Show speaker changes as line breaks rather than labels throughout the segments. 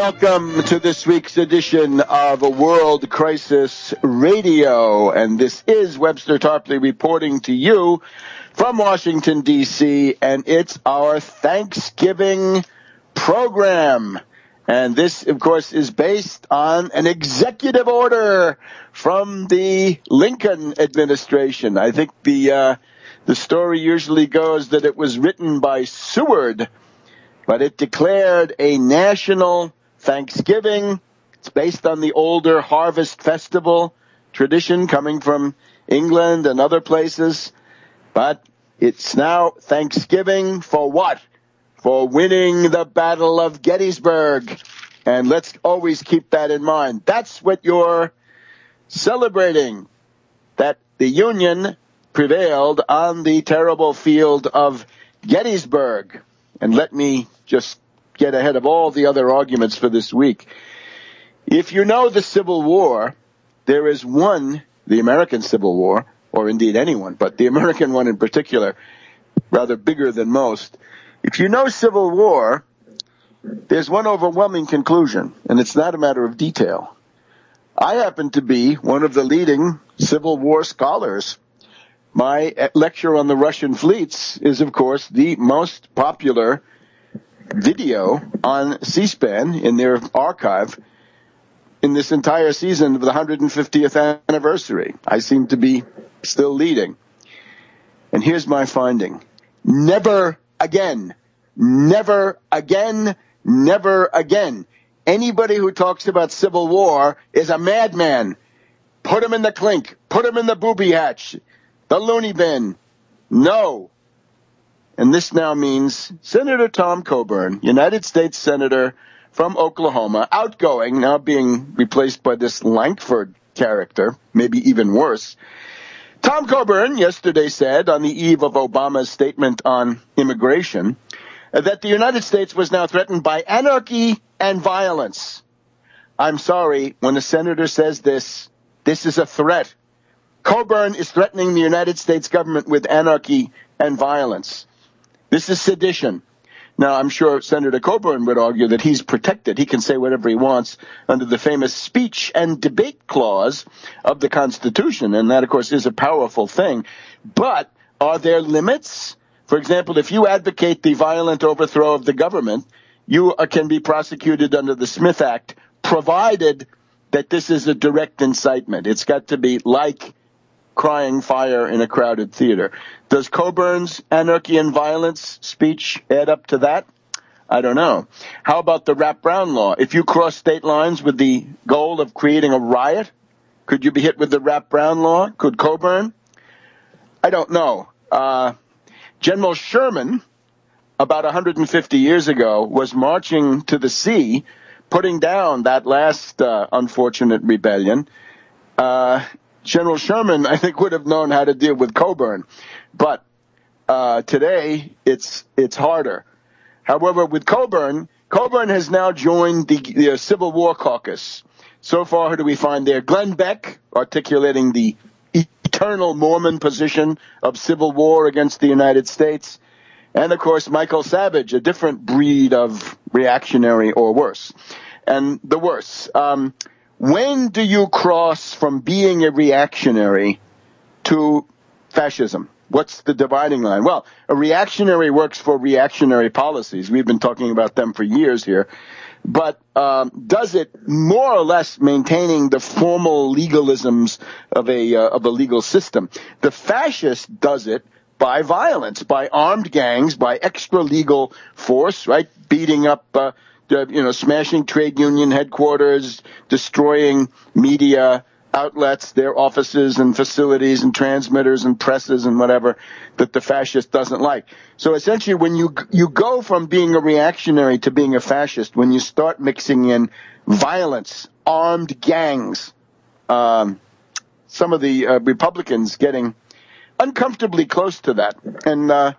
Welcome to this week's edition of World Crisis Radio, and this is Webster Tarpley reporting to you from Washington, D.C., and it's our Thanksgiving program. And this, of course, is based on an executive order from the Lincoln administration. I think the story usually goes that it was written by Seward, but it declared a national Thanksgiving. It's based on the older Harvest Festival tradition coming from England and other places. But it's now Thanksgiving for what? For winning the Battle of Gettysburg. And let's always keep that in mind. That's what you're celebrating, that the Union prevailed on the terrible field of Gettysburg. And let me just get ahead of all the other arguments for this week. If you know the Civil War, there is one, the American Civil War, or indeed anyone, but the American one in particular, rather bigger than most. If you know Civil War, there's one overwhelming conclusion, and it's not a matter of detail. I happen to be one of the leading Civil War scholars. My lecture on the Russian fleets is, of course, the most popular video on C-SPAN in their archive in this entire season of the 150th anniversary. I seem to be still leading. And here's my finding. Never again, never again, never again. Anybody who talks about Civil War is a madman. Put him in the clink. Put him in the booby hatch. The loony bin. No. And this now means Senator Tom Coburn, United States Senator from Oklahoma, outgoing, now being replaced by this Lankford character, maybe even worse. Tom Coburn yesterday said, on the eve of Obama's statement on immigration, that the United States was now threatened by anarchy and violence. I'm sorry, when a senator says this is a threat. Coburn is threatening the United States government with anarchy and violence. This is sedition. Now, I'm sure Senator Coburn would argue that he's protected. He can say whatever he wants under the famous speech and debate clause of the Constitution, and that, of course, is a powerful thing. But are there limits? For example, if you advocate the violent overthrow of the government, you can be prosecuted under the Smith Act, provided that this is a direct incitement. It's got to be like crying fire in a crowded theater. Does Coburn's anarchy and violence speech add up to that? I don't know. How about the Rap Brown law? If you cross state lines with the goal of creating a riot, could you be hit with the Rap Brown law? Could Coburn? I don't know. General Sherman, about 150 years ago, was marching to the sea, putting down that last unfortunate rebellion. General Sherman, I think, would have known how to deal with Coburn. But today, it's harder. However, with Coburn has now joined the Civil War caucus. So far, who do we find there? Glenn Beck, articulating the eternal Mormon position of civil war against the United States. And, of course, Michael Savage, a different breed of reactionary or worse. And the worse. When do you cross from being a reactionary to fascism? What's the dividing line? Well, a reactionary works for reactionary policies. We've been talking about them for years here. But does it more or less maintaining the formal legalisms of a legal system? The fascist does it by violence, by armed gangs, by extra legal force, right? Beating up smashing trade union headquarters, destroying media outlets, their offices and facilities and transmitters and presses and whatever that the fascist doesn't like. So essentially, when you go from being a reactionary to being a fascist, when you start mixing in violence, armed gangs, some of the Republicans getting uncomfortably close to that. And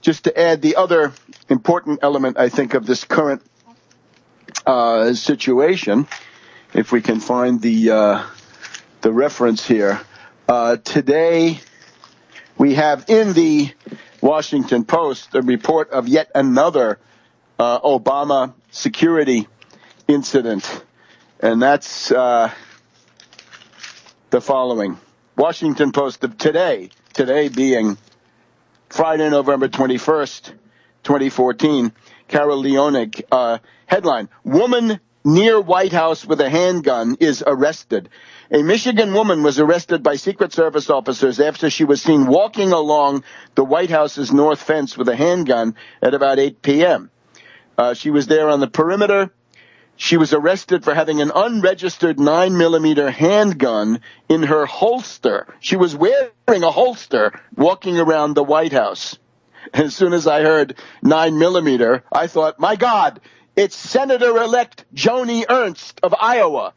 just to add the other important element, I think, of this current situation, if we can find the reference here. Today, we have in the Washington Post a report of yet another Obama security incident, and that's the following. Washington Post of today being Friday, November 21st, 2014, Carol Leonig, headline, Woman near White House with a handgun is arrested. A Michigan woman was arrested by Secret Service officers after she was seen walking along the White House's north fence with a handgun at about 8 p.m. She was there on the perimeter. She was arrested for having an unregistered 9mm handgun in her holster. She was wearing a holster walking around the White House. And as soon as I heard 9mm, I thought, my God, it's Senator-elect Joni Ernst of Iowa.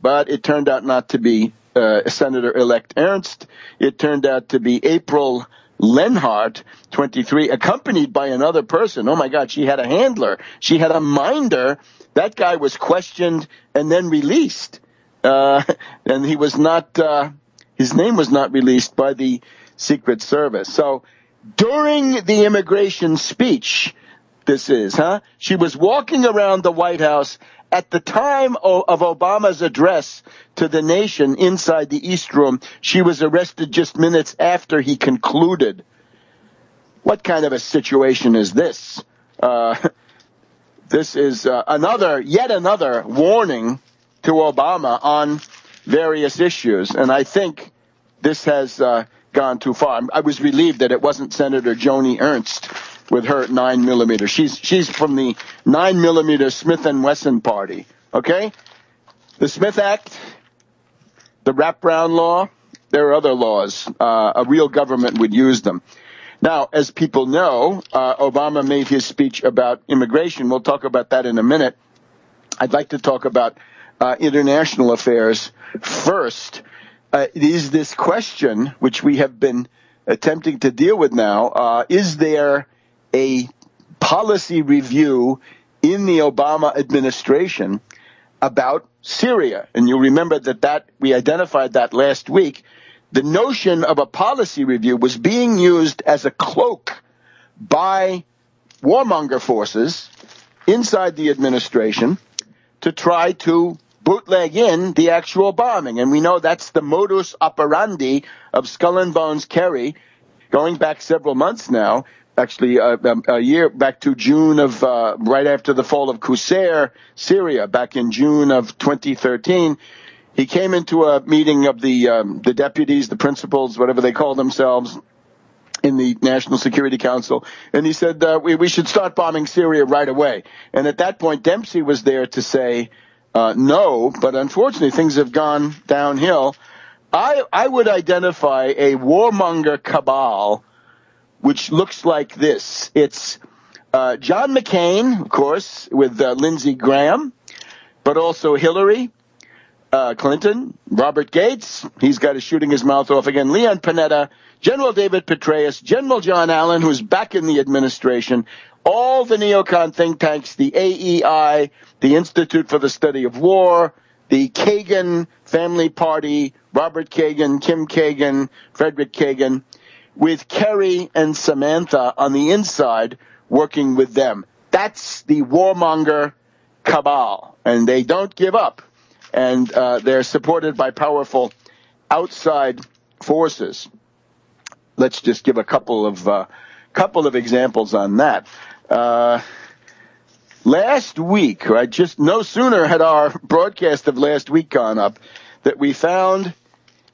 But it turned out not to be Senator-elect Ernst. It turned out to be April Lenhart, 23, accompanied by another person. Oh, my God, she had a handler. She had a minder. That guy was questioned and then released. And he was not, his name was not released by the Secret Service. So during the immigration speech, she was walking around the White House at the time of Obama's address to the nation inside the East Room. She was arrested just minutes after he concluded. What kind of a situation is this? This is yet another warning to Obama on various issues. And I think this has gone too far. I was relieved that it wasn't Senator Joni Ernst with her 9mm. She's from the 9mm Smith & Wesson party, okay? The Smith Act, the wraparound law, there are other laws. A real government would use them. Now, as people know, Obama made his speech about immigration. We'll talk about that in a minute. I'd like to talk about international affairs first. Is this question, which we have been attempting to deal with now, is there a policy review in the Obama administration about Syria? And you'll remember that we identified that last week. The notion of a policy review was being used as a cloak by warmonger forces inside the administration to try to bootleg in the actual bombing. And we know that's the modus operandi of Skull and Bones Kerry going back several months now, actually a year back to June of right after the fall of Qusair, Syria, back in June of 2013. He came into a meeting of the deputies, the principals, whatever they call themselves, in the National Security Council, and he said we should start bombing Syria right away. And at that point, Dempsey was there to say no, but unfortunately things have gone downhill. I would identify a warmonger cabal which looks like this. It's John McCain, of course, with Lindsey Graham, but also Hillary Clinton, Robert Gates, he's got his shooting his mouth off again, Leon Panetta, General David Petraeus, General John Allen, who's back in the administration, all the neocon think tanks, the AEI, the Institute for the Study of War, the Kagan Family Party, Robert Kagan, Kim Kagan, Frederick Kagan, with Kerry and Samantha on the inside working with them. That's the warmonger cabal, and they don't give up. And they're supported by powerful outside forces. Let's just give a couple of examples on that. Last week, right? Just no sooner had our broadcast of last week gone up that we found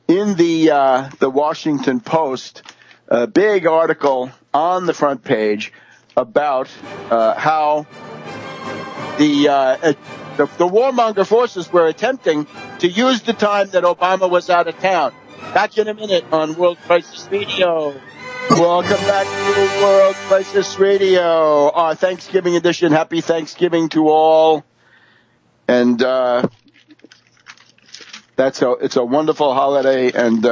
in the Washington Post a big article on the front page about how the warmonger forces were attempting to use the time that Obama was out of town. Back in a minute on World Crisis Radio. Welcome back to World Crisis Radio, our Thanksgiving edition. Happy Thanksgiving to all. And it's a wonderful holiday, and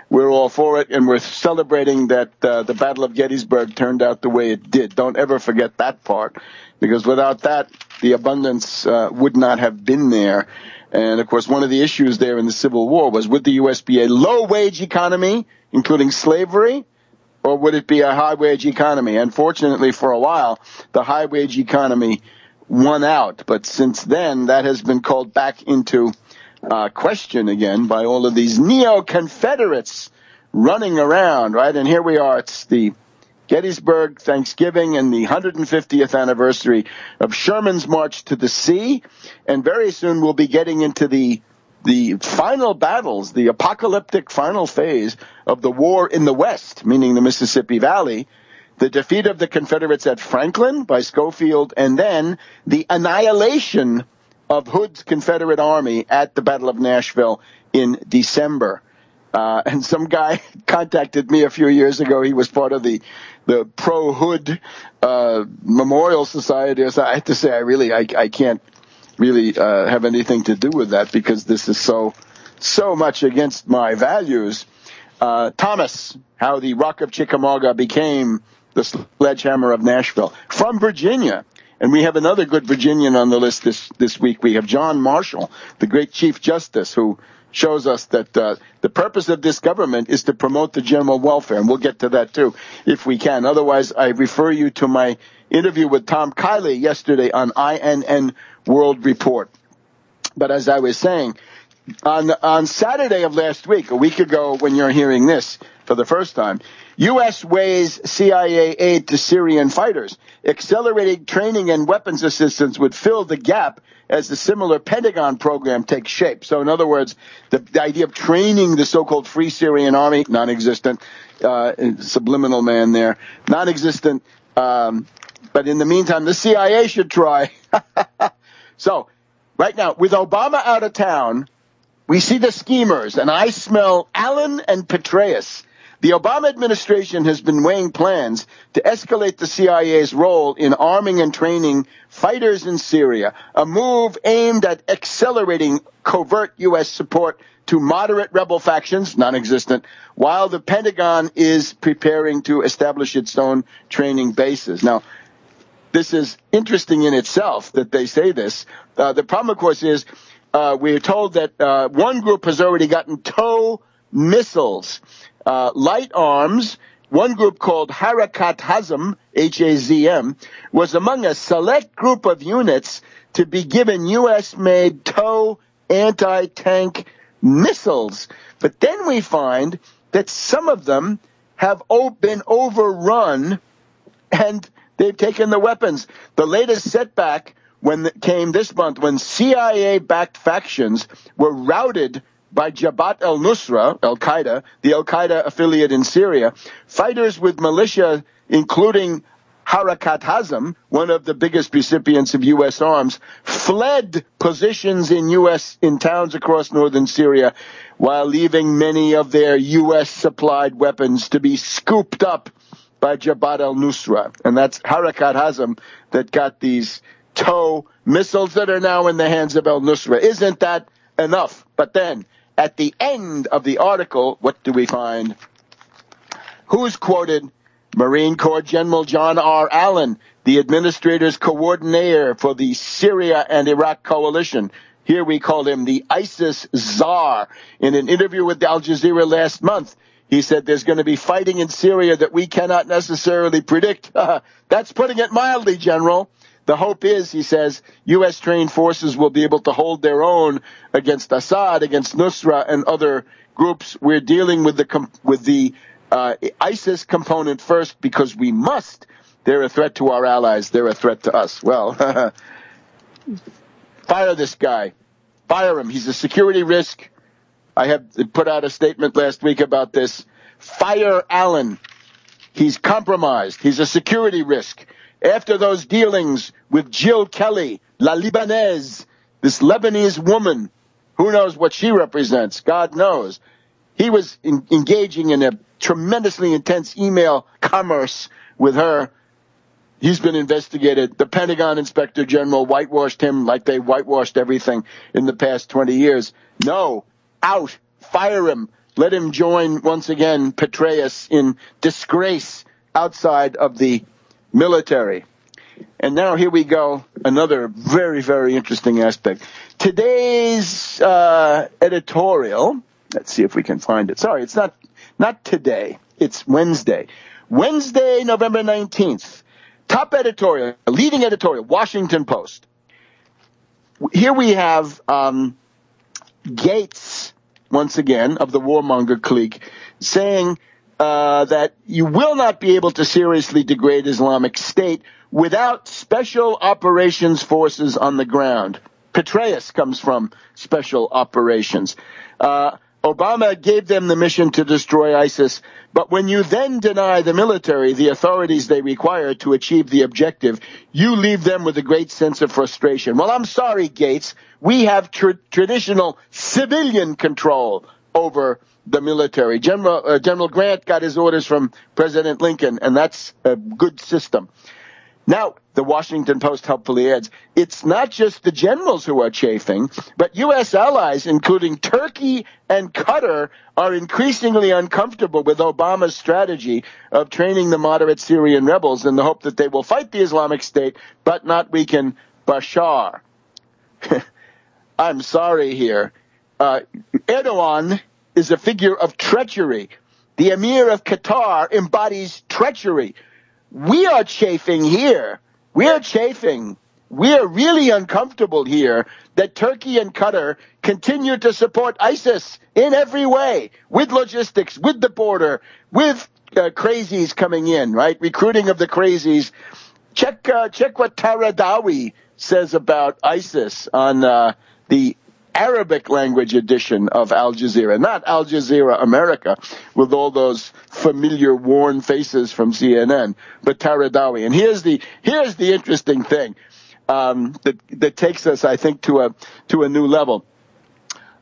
we're all for it, and we're celebrating that the Battle of Gettysburg turned out the way it did. Don't ever forget that part, because without that, the abundance would not have been there. And, of course, one of the issues there in the Civil War was, would the U.S. be a low-wage economy, including slavery, or would it be a high-wage economy? Unfortunately, for a while, the high-wage economy won out. But since then, that has been called back into question again by all of these neo-Confederates running around, right? And here we are. It's the Gettysburg Thanksgiving and the 150th anniversary of Sherman's March to the Sea. And very soon we'll be getting into the final battles, the apocalyptic final phase of the war in the West, meaning the Mississippi Valley, the defeat of the Confederates at Franklin by Schofield, and then the annihilation of Hood's Confederate Army at the Battle of Nashville in December. And some guy contacted me a few years ago. He was part of the pro-Hood Memorial Society. So I have to say, I can't really have anything to do with that because this is so much against my values. Thomas, how the Rock of Chickamauga became the sledgehammer of Nashville, from Virginia. And we have another good Virginian on the list this week. We have John Marshall, the great Chief Justice, who shows us that the purpose of this government is to promote the general welfare. And we'll get to that, too, if we can. Otherwise, I refer you to my interview with Tom Kiley yesterday on INN World Report. But as I was saying, on Saturday of last week, a week ago when you're hearing this for the first time, U.S. weighs CIA aid to Syrian fighters. Accelerating training and weapons assistance would fill the gap as the similar Pentagon program takes shape. So in other words, the idea of training the so-called Free Syrian Army, non-existent, subliminal man there, non-existent, but in the meantime, the CIA should try. So right now, with Obama out of town, we see the schemers, and I smell Allen and Petraeus. The Obama administration has been weighing plans to escalate the CIA's role in arming and training fighters in Syria, a move aimed at accelerating covert U.S. support to moderate rebel factions, non-existent, while the Pentagon is preparing to establish its own training bases. Now, this is interesting in itself that they say this. The problem, of course, is we're told that one group has already gotten TOW missiles, light arms. One group called Harakat Hazm, H-A-Z-M, was among a select group of units to be given U.S.-made TOW anti-tank missiles. But then we find that some of them have been overrun and they've taken the weapons. The latest setback came this month when CIA-backed factions were routed by Jabhat al-Nusra, Al-Qaeda, the Al-Qaeda affiliate in Syria. Fighters with militia, including Harakat Hazm, one of the biggest recipients of U.S. arms, fled positions in towns across northern Syria while leaving many of their U.S.-supplied weapons to be scooped up by Jabhat al-Nusra. And that's Harakat Hazm that got these TOW missiles that are now in the hands of al-Nusra. Isn't that enough? But then, at the end of the article, what do we find? Who's quoted? Marine Corps General John R. Allen, the administrator's coordinator for the Syria and Iraq coalition. Here we call him the ISIS czar. In an interview with Al Jazeera last month, he said there's going to be fighting in Syria that we cannot necessarily predict. That's putting it mildly, General. The hope is, he says, U.S.-trained forces will be able to hold their own against Assad, against Nusra, and other groups. We're dealing with the ISIS component first because we must. They're a threat to our allies. They're a threat to us. Well, fire this guy. Fire him. He's a security risk. I have put out a statement last week about this. Fire Allen. He's compromised. He's a security risk. After those dealings with Jill Kelly, La Libanaise, this Lebanese woman, who knows what she represents? God knows. He was engaging in a tremendously intense email commerce with her. He's been investigated. The Pentagon Inspector General whitewashed him like they whitewashed everything in the past 20 years. No, out, fire him. Let him join once again Petraeus in disgrace outside of the military. And now here we go, another very, very interesting aspect. Today's editorial, let's see if we can find it. Sorry, it's not today. It's Wednesday. Wednesday, November 19th. Top editorial, leading editorial, Washington Post. Here we have Gates, once again, of the warmonger clique, saying that you will not be able to seriously degrade Islamic State without special operations forces on the ground. Petraeus comes from special operations. Obama gave them the mission to destroy ISIS, but when you then deny the military the authorities they require to achieve the objective, you leave them with a great sense of frustration. Well, I'm sorry, Gates. We have traditional civilian control over the military. General Grant got his orders from President Lincoln, and that's a good system. Now, the Washington Post helpfully adds, it's not just the generals who are chafing, but U.S. allies, including Turkey and Qatar, are increasingly uncomfortable with Obama's strategy of training the moderate Syrian rebels in the hope that they will fight the Islamic State but not weaken Bashar. I'm sorry here. Erdogan is a figure of treachery. The Emir of Qatar embodies treachery. We are chafing here. We are chafing. We are really uncomfortable here that Turkey and Qatar continue to support ISIS in every way, with logistics, with the border, with crazies coming in, right? Recruiting of the crazies. Check what Taradawi says about ISIS on the Arabic language edition of Al Jazeera, not Al Jazeera America, with all those familiar worn faces from CNN, but Taradawi. And here's the interesting thing that takes us, I think, to a new level.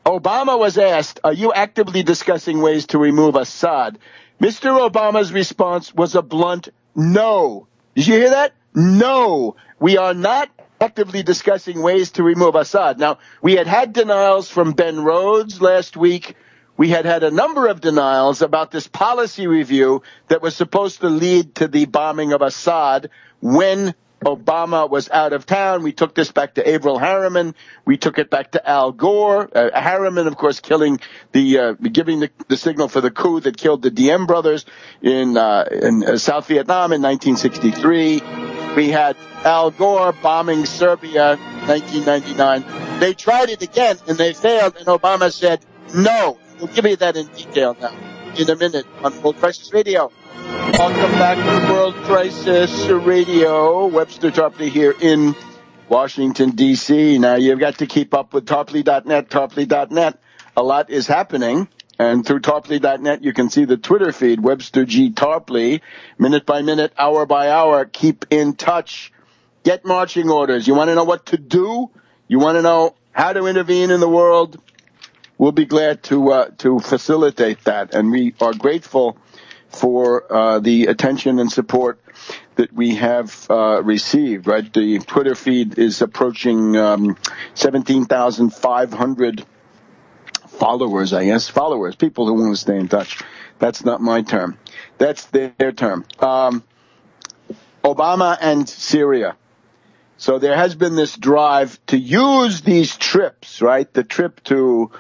Obama was asked, "Are you actively discussing ways to remove Assad?" Mr. Obama's response was a blunt no. Did you hear that? No, we are not actively discussing ways to remove Assad. Now, we had denials from Ben Rhodes last week. We had a number of denials about this policy review that was supposed to lead to the bombing of Assad when Obama was out of town. We took this back to Avril Harriman. We took it back to Al Gore. Harriman, of course, giving the signal for the coup that killed the Diem brothers in South Vietnam in 1963. We had Al Gore bombing Serbia in 1999. They tried it again, and they failed, and Obama said, no. We'll give you that in detail now in a minute on World Crisis Radio. Welcome back to World Crisis Radio. Webster Tarpley here in Washington, D.C. Now, you've got to keep up with Tarpley.net. A lot is happening. And through Tarpley.net, you can see the Twitter feed, Webster G. Tarpley, minute by minute, hour by hour. Keep in touch. Get marching orders. You want to know what to do? You want to know how to intervene in the world? We'll be glad to facilitate that. And we are grateful for the attention and support that we have received, right? The Twitter feed is approaching 17,500 followers, I guess. Followers, people who want to stay in touch. That's not my term. That's their term. Obama and Syria. So there has been this drive to use these trips, right? The trip to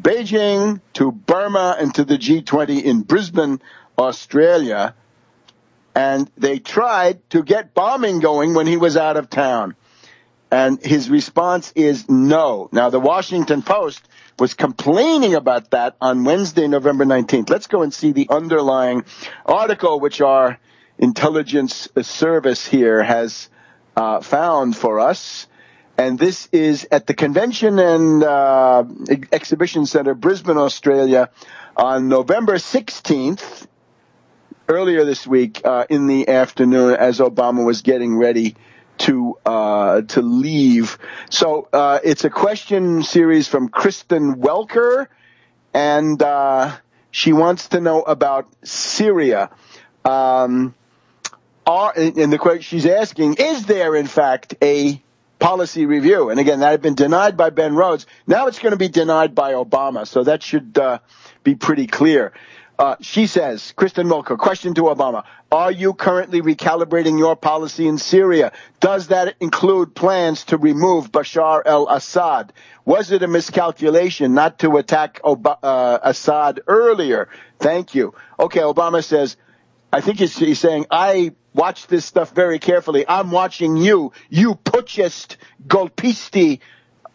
Beijing, to Burma, and to the G20 in Brisbane, Australia. And they tried to get bombing going when he was out of town. And his response is no. Now, the Washington Post was complaining about that on Wednesday, November 19th. Let's go and see the underlying article, which our intelligence service here has found for us. And this is at the Convention and Exhibition Center, Brisbane, Australia, on November 16th, earlier this week in the afternoon, as Obama was getting ready to leave. So it's a question series from Kristen Welker, and she wants to know about Syria. And the question she's asking, is there in fact a policy review? And again, that had been denied by Ben Rhodes. Now it's going to be denied by Obama. So that should be pretty clear. She says, Kristen Welker, question to Obama. Are you currently recalibrating your policy in Syria? Does that include plans to remove Bashar al-Assad? Was it a miscalculation not to attack Assad earlier? Thank you. Okay, Obama says, I think he's saying, I watch this stuff very carefully. I'm watching you putschist, golpisti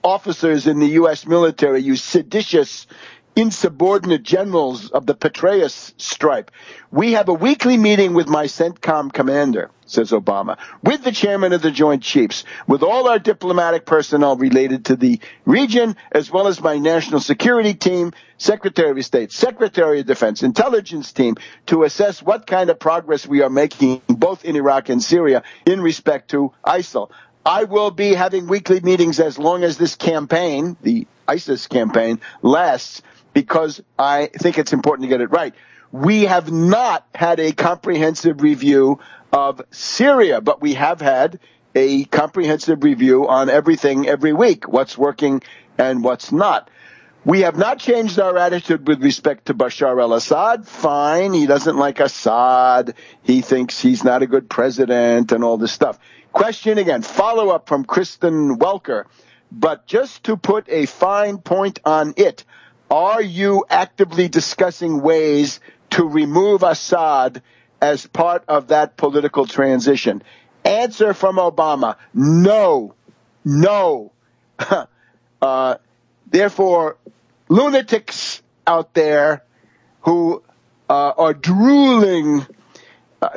officers in the U.S. military, you seditious, insubordinate generals of the Petraeus stripe. We have a weekly meeting with my CENTCOM commander, says Obama, with the chairman of the Joint Chiefs, with all our diplomatic personnel related to the region, as well as my national security team, Secretary of State, Secretary of Defense, intelligence team, to assess what kind of progress we are making both in Iraq and Syria in respect to ISIL. I will be having weekly meetings as long as this campaign, the ISIS campaign, lasts, because I think it's important to get it right. We have not had a comprehensive review of Syria, but we have had a comprehensive review on everything every week, what's working and what's not. We have not changed our attitude with respect to Bashar al-Assad. Fine, he doesn't like Assad. He thinks he's not a good president and all this stuff. Question again, follow-up from Kristen Welker. But just to put a fine point on it, are you actively discussing ways to remove Assad as part of that political transition? Answer from Obama, no. Therefore, lunatics out there who are drooling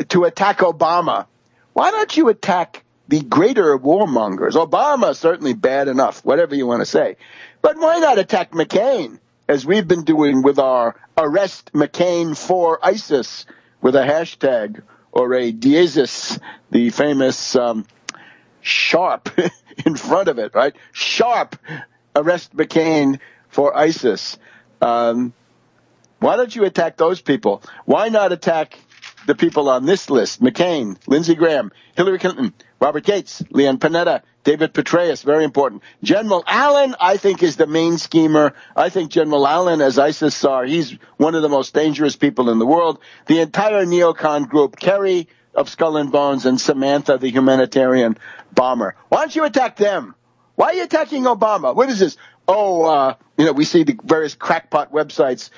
to attack Obama, why don't you attack the greater warmongers? Obama, certainly bad enough, whatever you want to say. But why not attack McCain, as we've been doing with our Arrest McCain for ISIS, with a hashtag or a diesis, the famous sharp in front of it, right? Sharp, Arrest McCain for ISIS. Why don't you attack those people? Why not attack the people on this list? McCain, Lindsey Graham, Hillary Clinton, Robert Gates, Leon Panetta, David Petraeus, very important. General Allen, I think, is the main schemer. I think General Allen, as ISIS czar, he's one of the most dangerous people in the world. The entire neocon group, Kerry of Skull and Bones, and Samantha, the humanitarian bomber. Why don't you attack them? Why are you attacking Obama? What is this? We see the various crackpot websites.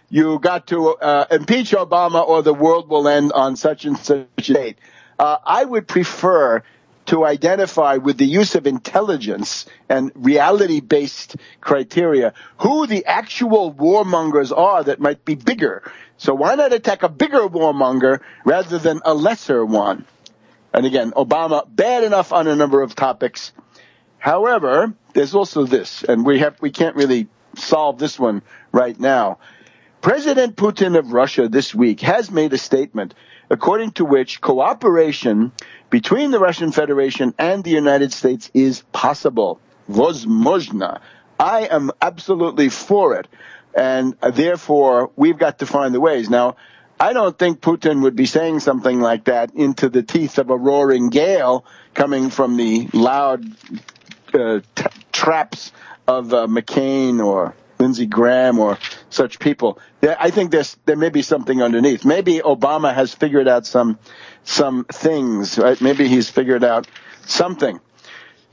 You got to impeach Obama or the world will end on such and such a date. I would prefer to identify with the use of intelligence and reality-based criteria who the actual warmongers are that might be bigger. So why not attack a bigger warmonger rather than a lesser one? And again, Obama, bad enough on a number of topics. However, there's also this, and we can't really solve this one right now. President Putin of Russia this week has made a statement according to which cooperation between the Russian Federation and the United States is possible. Возможно. I am absolutely for it, and therefore we've got to find the ways. Now, I don't think Putin would be saying something like that into the teeth of a roaring gale coming from the loud traps of McCain or Lindsey Graham or such people. I think there may be something underneath. Maybe Obama has figured out some things, right? Maybe he's figured out something.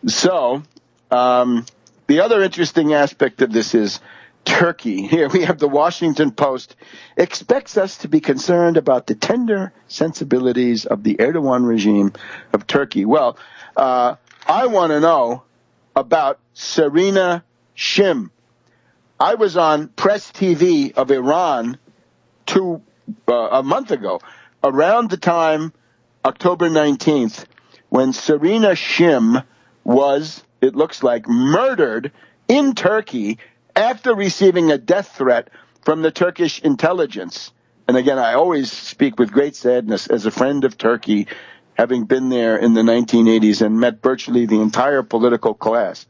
So the other interesting aspect of this is Turkey. Here we have the Washington Post expects us to be concerned about the tender sensibilities of the Erdogan regime of Turkey. Well, I want to know about Serena Shim. I was on Press TV of Iran a month ago, around the time, October 19th, when Serena Shim was, it looks like, murdered in Turkey after receiving a death threat from the Turkish intelligence. And again, I always speak with great sadness as a friend of Turkey, having been there in the 1980s and met virtually the entire political class.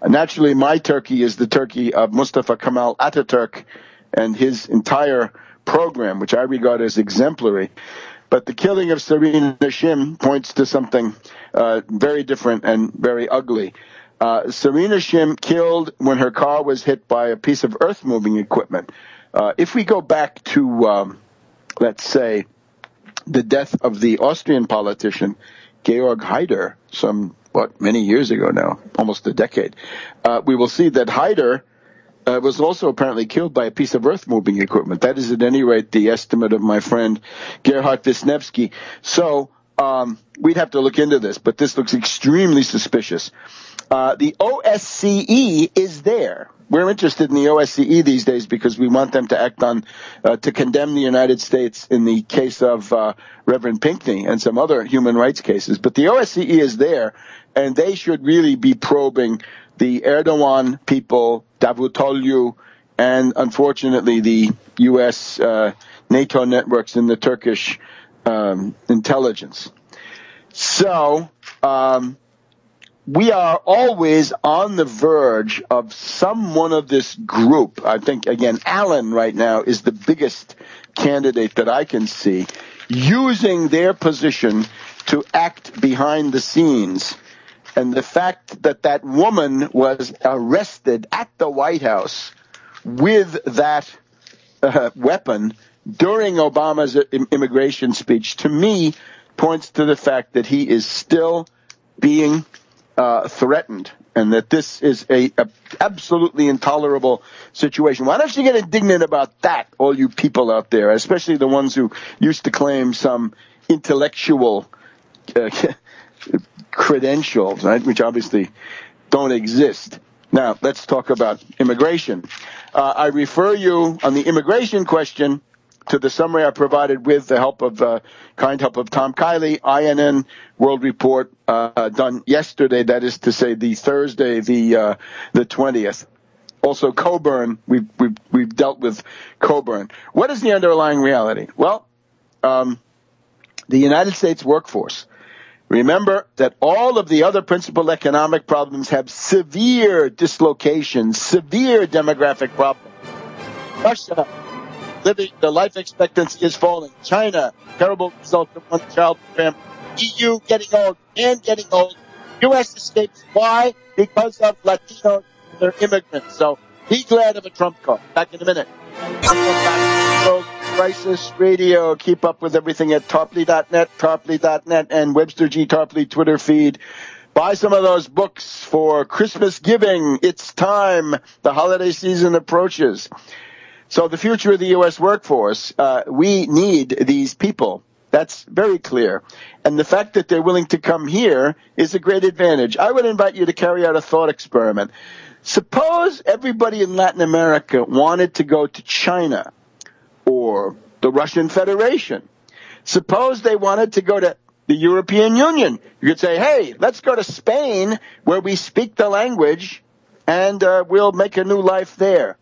Naturally, my Turkey is the Turkey of Mustafa Kemal Ataturk and his entire program, which I regard as exemplary. But the killing of Serena Shim points to something very different and very ugly. Serena Shim killed when her car was hit by a piece of earth-moving equipment. If we go back to, let's say, the death of the Austrian politician Georg Haider, many years ago now, almost a decade, we will see that Haider was also apparently killed by a piece of earth-moving equipment. That is, at any rate, the estimate of my friend Gerhard Wisniewski. So we'd have to look into this, but this looks extremely suspicious. The OSCE is there. We're interested in the OSCE these days because we want them to act on, to condemn the United States in the case of Reverend Pinkney and some other human rights cases. But the OSCE is there, and they should really be probing the Erdogan people, Davutoglu, and unfortunately the U.S. NATO networks and the Turkish intelligence. So we are always on the verge of someone of this group. I think, again, Allen right now is the biggest candidate that I can see, using their position to act behind the scenes. And the fact that that woman was arrested at the White House with that weapon during Obama's immigration speech, to me, points to the fact that he is still being threatened, and that this is a absolutely intolerable situation. Why don't you get indignant about that, all you people out there, especially the ones who used to claim some intellectual credentials, right, which obviously don't exist. Now, let's talk about immigration. I refer you on the immigration question to the summary I provided with the help of kind help of Tom Kiley, INN World Report, done yesterday. That is to say, the Thursday, the 20th. Also, Coburn. We've dealt with Coburn. What is the underlying reality? Well, the United States workforce. Remember that all of the other principal economic problems have severe dislocations, severe demographic problems. Russia, the life expectancy is falling. China, terrible result of one-child family. EU getting old and getting old. U.S. escapes. Why? Because of Latinos and their immigrants. So be glad of a Trump card. Back in a minute. Crisis Radio. Keep up with everything at Tarpley.net, and Webster G. Tarpley Twitter feed. Buy some of those books for Christmas giving. It's time. The holiday season approaches. So the future of the U.S. workforce, we need these people. That's very clear. And the fact that they're willing to come here is a great advantage. I would invite you to carry out a thought experiment. Suppose everybody in Latin America wanted to go to China or the Russian Federation. Suppose they wanted to go to the European Union. You could say, hey, let's go to Spain where we speak the language and we'll make a new life there.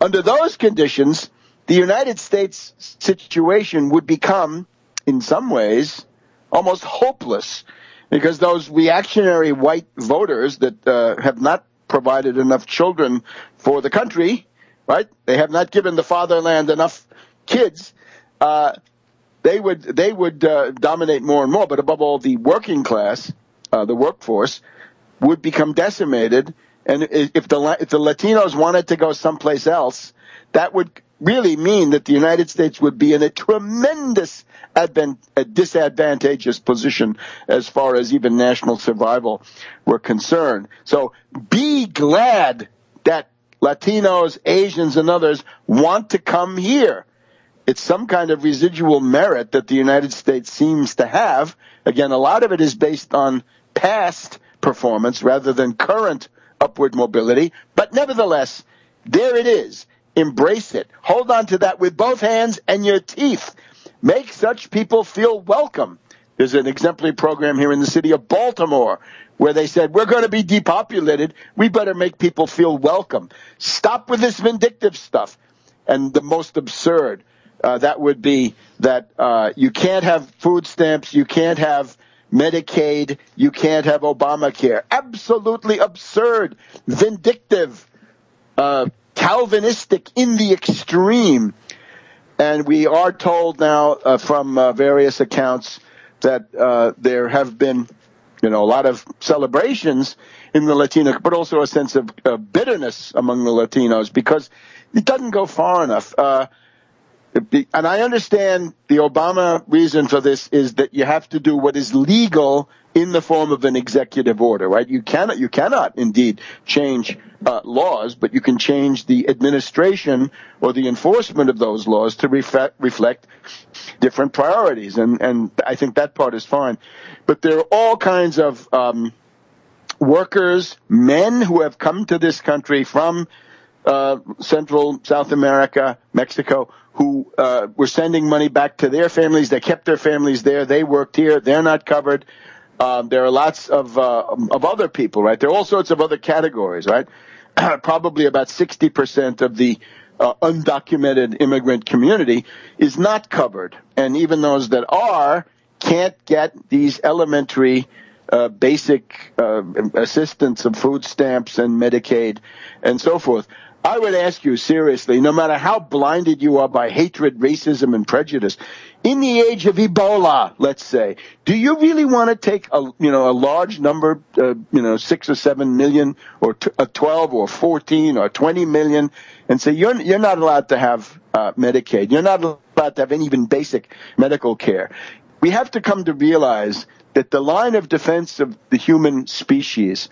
Under those conditions, the United States situation would become, in some ways, almost hopeless, because those reactionary white voters that have not provided enough children for the country, right? They have not given the fatherland enough kids. They would dominate more and more. But above all, the working class, the workforce, would become decimated. And if the Latinos wanted to go someplace else, that would really mean that the United States would be in a tremendous disadvantageous position as far as even national survival were concerned. So be glad that Latinos, Asians, and others want to come here. It's some kind of residual merit that the United States seems to have. Again, a lot of it is based on past performance rather than current upward mobility. But nevertheless, there it is. Embrace it. Hold on to that with both hands and your teeth. Make such people feel welcome. There's an exemplary program here in the city of Baltimore where they said, we're going to be depopulated. We better make people feel welcome. Stop with this vindictive stuff. And the most absurd, that would be that you can't have food stamps, you can't have Medicaid, you can't have Obamacare. Absolutely absurd, vindictive, Calvinistic in the extreme. And we are told now from various accounts that there have been, a lot of celebrations in the Latino, but also a sense of bitterness among the Latinos because it doesn't go far enough. And I understand the Obama reason for this is that you have to do what is legal in the form of an executive order, right? You cannot indeed change laws, but you can change the administration or the enforcement of those laws to reflect different priorities, and I think that part is fine. But there are all kinds of workers, men who have come to this country from Central, South America, Mexico, who were sending money back to their families. They kept their families there. They worked here. They're not covered. There are lots of other people, right? There are all sorts of other categories, right? Probably about 60% of the undocumented immigrant community is not covered. And even those that are can't get these elementary basic assistance of food stamps and Medicaid and so forth. I would ask you seriously, no matter how blinded you are by hatred, racism, and prejudice, in the age of Ebola, let's say, do you really want to take a large number, 6 or 7 million, or 12 or 14 or 20 million, and say you're not allowed to have Medicaid, you're not allowed to have any even basic medical care? We have to come to realize that the line of defense of the human species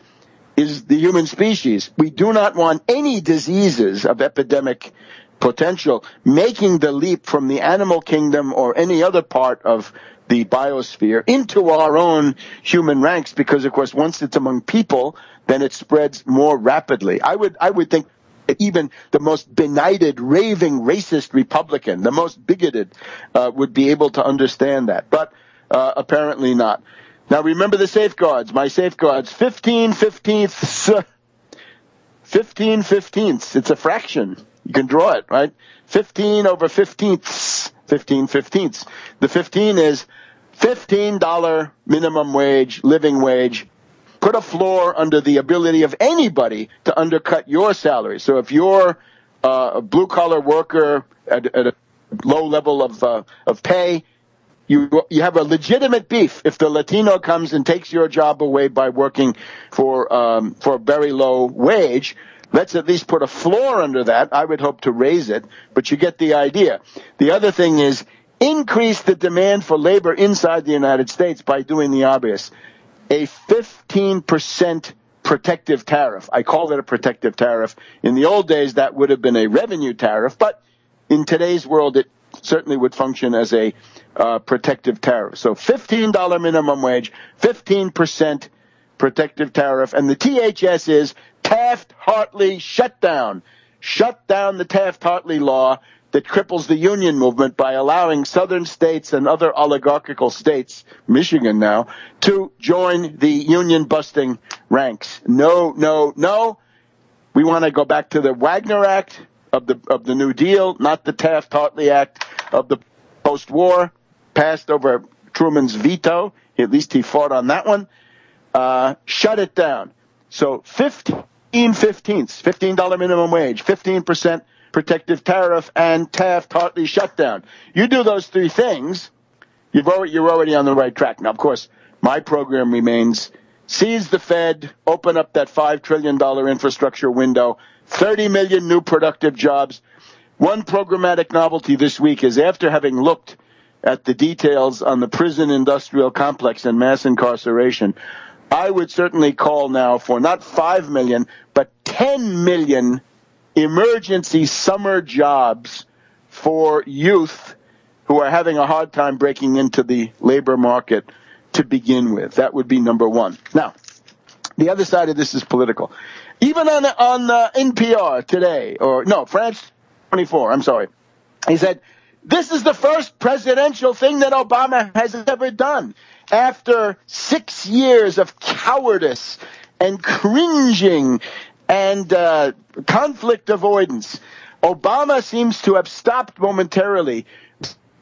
is the human species. We do not want any diseases of epidemic potential making the leap from the animal kingdom or any other part of the biosphere into our own human ranks, because, of course, once it's among people, then it spreads more rapidly. I would think that even the most benighted, raving, racist Republican, the most bigoted, would be able to understand that. But apparently not. Now, remember the safeguards. My safeguards, 15 fifteenths. 15 fifteenths. It's a fraction. You can draw it, right? 15 over fifteenths. 15 fifteenths. The 15 is $15 minimum wage, living wage. Put a floor under the ability of anybody to undercut your salary. So if you're a blue-collar worker at a low level of pay, you have a legitimate beef if the Latino comes and takes your job away by working for a very low wage. Let's at least put a floor under that. I would hope to raise it, but you get the idea. The other thing is increase the demand for labor inside the United States by doing the obvious. A 15% protective tariff. I call it a protective tariff. In the old days, that would have been a revenue tariff, but in today's world, it certainly would function as a protective tariff. So $15 minimum wage, 15% protective tariff, and the THS is Taft-Hartley shutdown. Shut down the Taft-Hartley law that cripples the union movement by allowing southern states and other oligarchical states, Michigan now, to join the union-busting ranks. No, no, no. We want to go back to the Wagner Act of the New Deal, not the Taft-Hartley Act of the post-war, passed over Truman's veto. At least he fought on that one. Shut it down. So 15 fifteenths, $15 minimum wage, 15% protective tariff, and Taft-Hartley shutdown. You do those three things, you're already on the right track. Now, of course, my program remains seize the Fed, open up that $5 trillion infrastructure window, 30 million new productive jobs. One programmatic novelty this week is, after having looked at the details on the prison industrial complex and mass incarceration, I would certainly call now for not 5 million, but 10 million emergency summer jobs for youth who are having a hard time breaking into the labor market to begin with. That would be number one. Now, the other side of this is political. Even on NPR today, France 24, I'm sorry, he said, this is the first presidential thing that Obama has ever done. After 6 years of cowardice and cringing and conflict avoidance, Obama seems to have stopped momentarily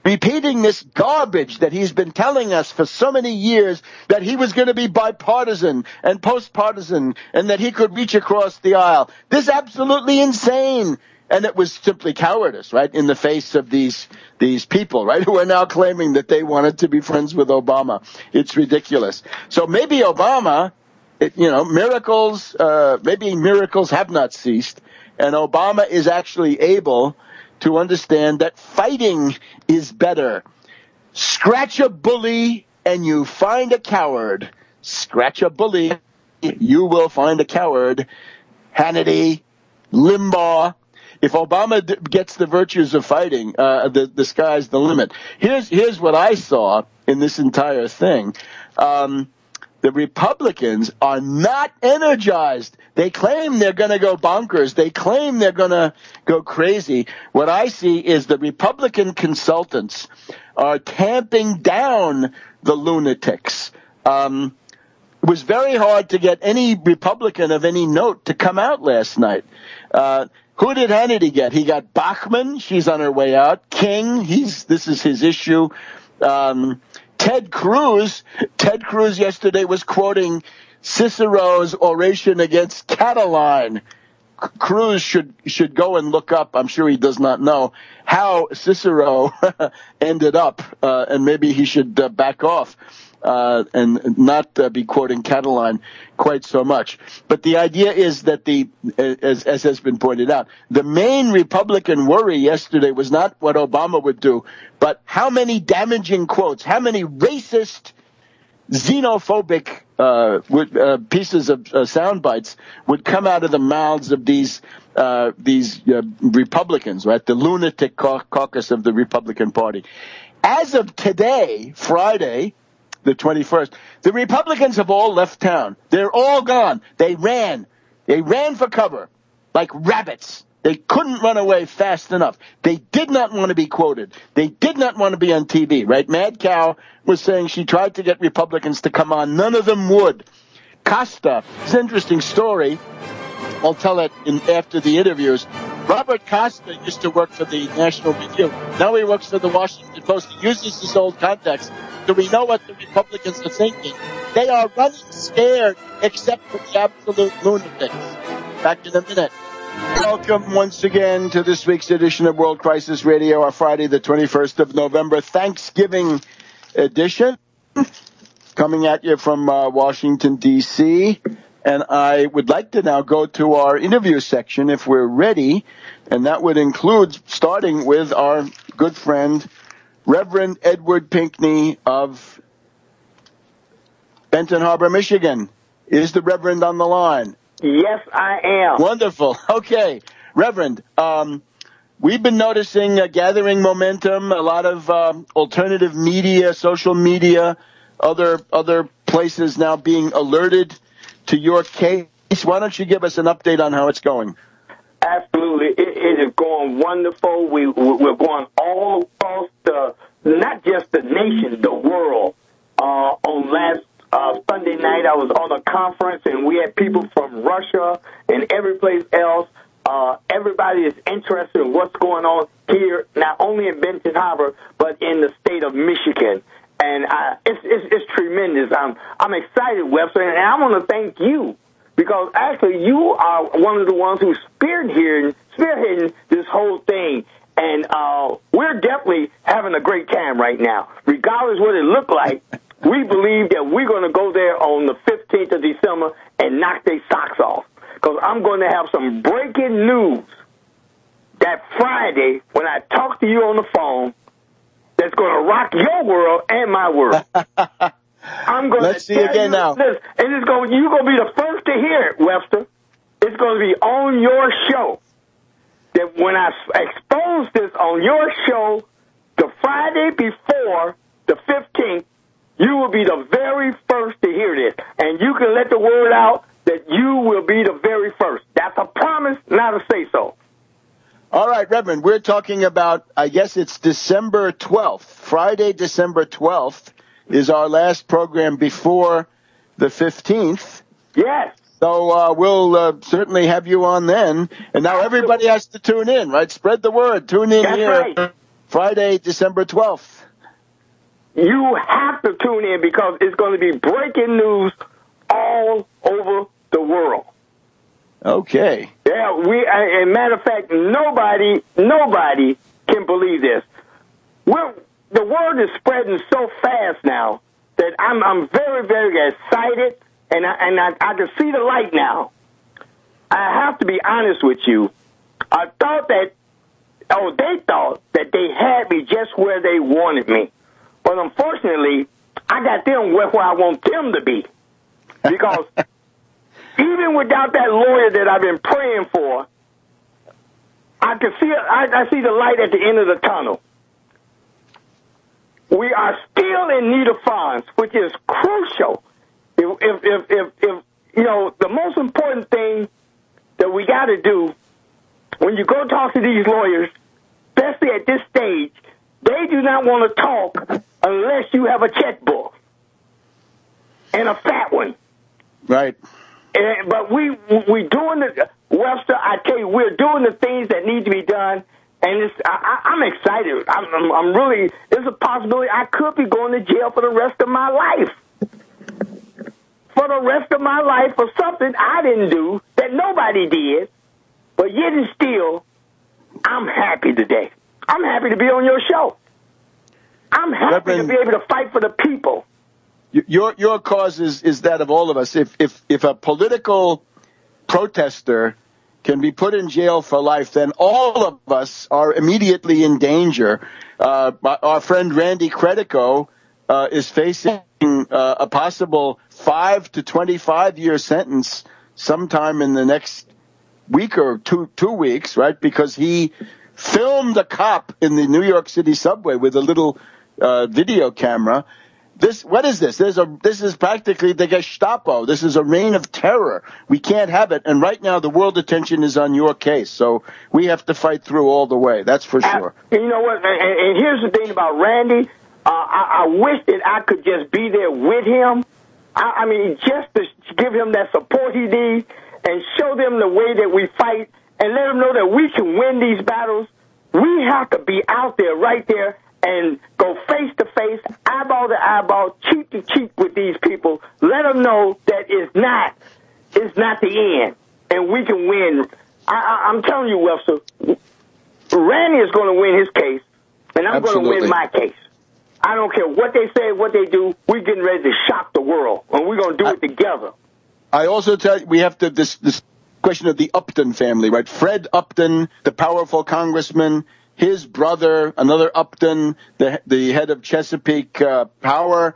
repeating this garbage that he's been telling us for so many years, that he was going to be bipartisan and post-partisan and that he could reach across the aisle. This is absolutely insane. And it was simply cowardice, right, in the face of these people, right, who are now claiming that they wanted to be friends with Obama. It's ridiculous. So maybe Obama, maybe miracles have not ceased, and Obama is actually able to understand that fighting is better. Scratch a bully and you find a coward. scratch a bully, you will find a coward. Hannity, Limbaugh. If Obama gets the virtues of fighting, the sky's the limit. Here's what I saw in this entire thing. The Republicans are not energized. They claim they're going to go bonkers. They claim they're going to go crazy. What I see is the Republican consultants are tamping down the lunatics. It was very hard to get any Republican of any note to come out last night. Who did Hannity get? He got Bachmann. She's on her way out. King. This is his issue. Ted Cruz yesterday was quoting Cicero's oration against Catiline. Cruz should go and look up, I'm sure he does not know, how Cicero ended up, and maybe he should back off and not be quoting Catiline quite so much. But the idea is that as has been pointed out, the main Republican worry yesterday was not what Obama would do, but how many damaging quotes, how many racist, xenophobic pieces of sound bites would come out of the mouths of these Republicans, right? The lunatic caucus of the Republican Party. As of today, Friday, the 21st, the Republicans have all left town. They're all gone. They ran for cover like rabbits. They couldn't run away fast enough. They did not want to be quoted. They did not want to be on TV, right? Mad Cow was saying she tried to get Republicans to come on. None of them would. Costa, it's an interesting story. I'll tell it after the interviews. Robert Costa used to work for the National Review. Now he works for the Washington Post. He uses his old contacts. Do we know what the Republicans are thinking? They are running scared, except for the absolute lunatics. Back in a minute. Welcome once again to this week's edition of World Crisis Radio, our Friday, the 21st of November, Thanksgiving edition, coming at you from Washington, D.C., and I would like to now go to our interview section if we're ready, and that would include starting with our good friend, Reverend Edward Pinkney of Benton Harbor, Michigan. Is the Reverend on the line?
Yes, I am.
Wonderful. Okay. Reverend, we've been noticing gathering momentum, a lot of alternative media, social media, other places now being alerted to your case. Why don't you give us an update on how it's going?
Absolutely. It is going wonderful. We're going all across not just the nation, the world. On last Sunday night, I was on a conference, and we had people from Russia and every place else. Everybody is interested in what's going on here, not only in Benton Harbor, but in the state of Michigan. And it's tremendous. I'm excited, Webster, and I want to thank you, because actually you are one of the ones who's spearheading this whole thing. And we're definitely having a great time right now. Regardless what it looked like, we believe that we're going to go there on the 15th of December and knock their socks off. Because I'm going to have some breaking news that Friday when I talk to you on the phone that's going to rock your world and my world. I'm going
Let's
to
see again now.
This, and you're going to be the first to hear it, Webster. It's going to be on your show. That when I expose this on your show the Friday before the 15th, you will be the very first to hear this. And you can let the word out that you will be the very first. That's a promise, not a say-so.
All right, Reverend, we're talking about, I guess it's December 12th. Friday, December 12th is our last program before the 15th.
Yes.
So we'll certainly have you on then. And now everybody has to tune in, right? Spread the word. Tune in. That's here right. Friday, December 12th.
You have to tune in because it's going to be breaking news all over the world.
Okay.
Yeah, as a matter of fact, nobody can believe this. The word is spreading so fast now that I'm very, very excited, and I can see the light now. I have to be honest with you. They thought that they had me just where they wanted me. But unfortunately, I got them where I want them to be. Because even without that lawyer that I've been praying for, I see the light at the end of the tunnel. We are still in need of funds, which is crucial. If you know, the most important thing that we got to do when you go talk to these lawyers, especially at this stage, they do not want to talk unless you have a checkbook and a fat one.
Right.
But we doing the Webster. I tell you, we're doing the things that need to be done, and I'm excited. I'm really. There's a possibility I could be going to jail for the rest of my life. For the rest of my life for something I didn't do that nobody did, but yet and still, I'm happy today. I'm happy to be on your show. I'm happy to be able to fight for the people.
Your cause is that of all of us. If a political protester can be put in jail for life, then all of us are immediately in danger. Our friend Randy Credico is facing a possible 5 to 25-year sentence sometime in the next week or two weeks, right? Because he filmed a cop in the New York City subway with a little video camera. What is this? This is practically the Gestapo. This is a reign of terror. We can't have it. And right now, the world attention is on your case. So we have to fight through all the way. That's for sure.
You know what? And here's the thing about Randy. I wish that I could just be there with him. I mean, just to give him that support he needs and show them the way that we fight and let them know that we can win these battles. We have to be out there, right there, and go face to face, eyeball to eyeball, cheek to cheek with these people. Let them know that it's not the end, and we can win. I'm telling you, Webster, Randy is going to win his case, and I'm going to win my case. I don't care what they say, what they do. We're getting ready to shock the world, and we're going to do it together.
I also tell you, we have to this question of the Upton family, right? Fred Upton, the powerful congressman, his brother, another Upton, the head of Chesapeake Power,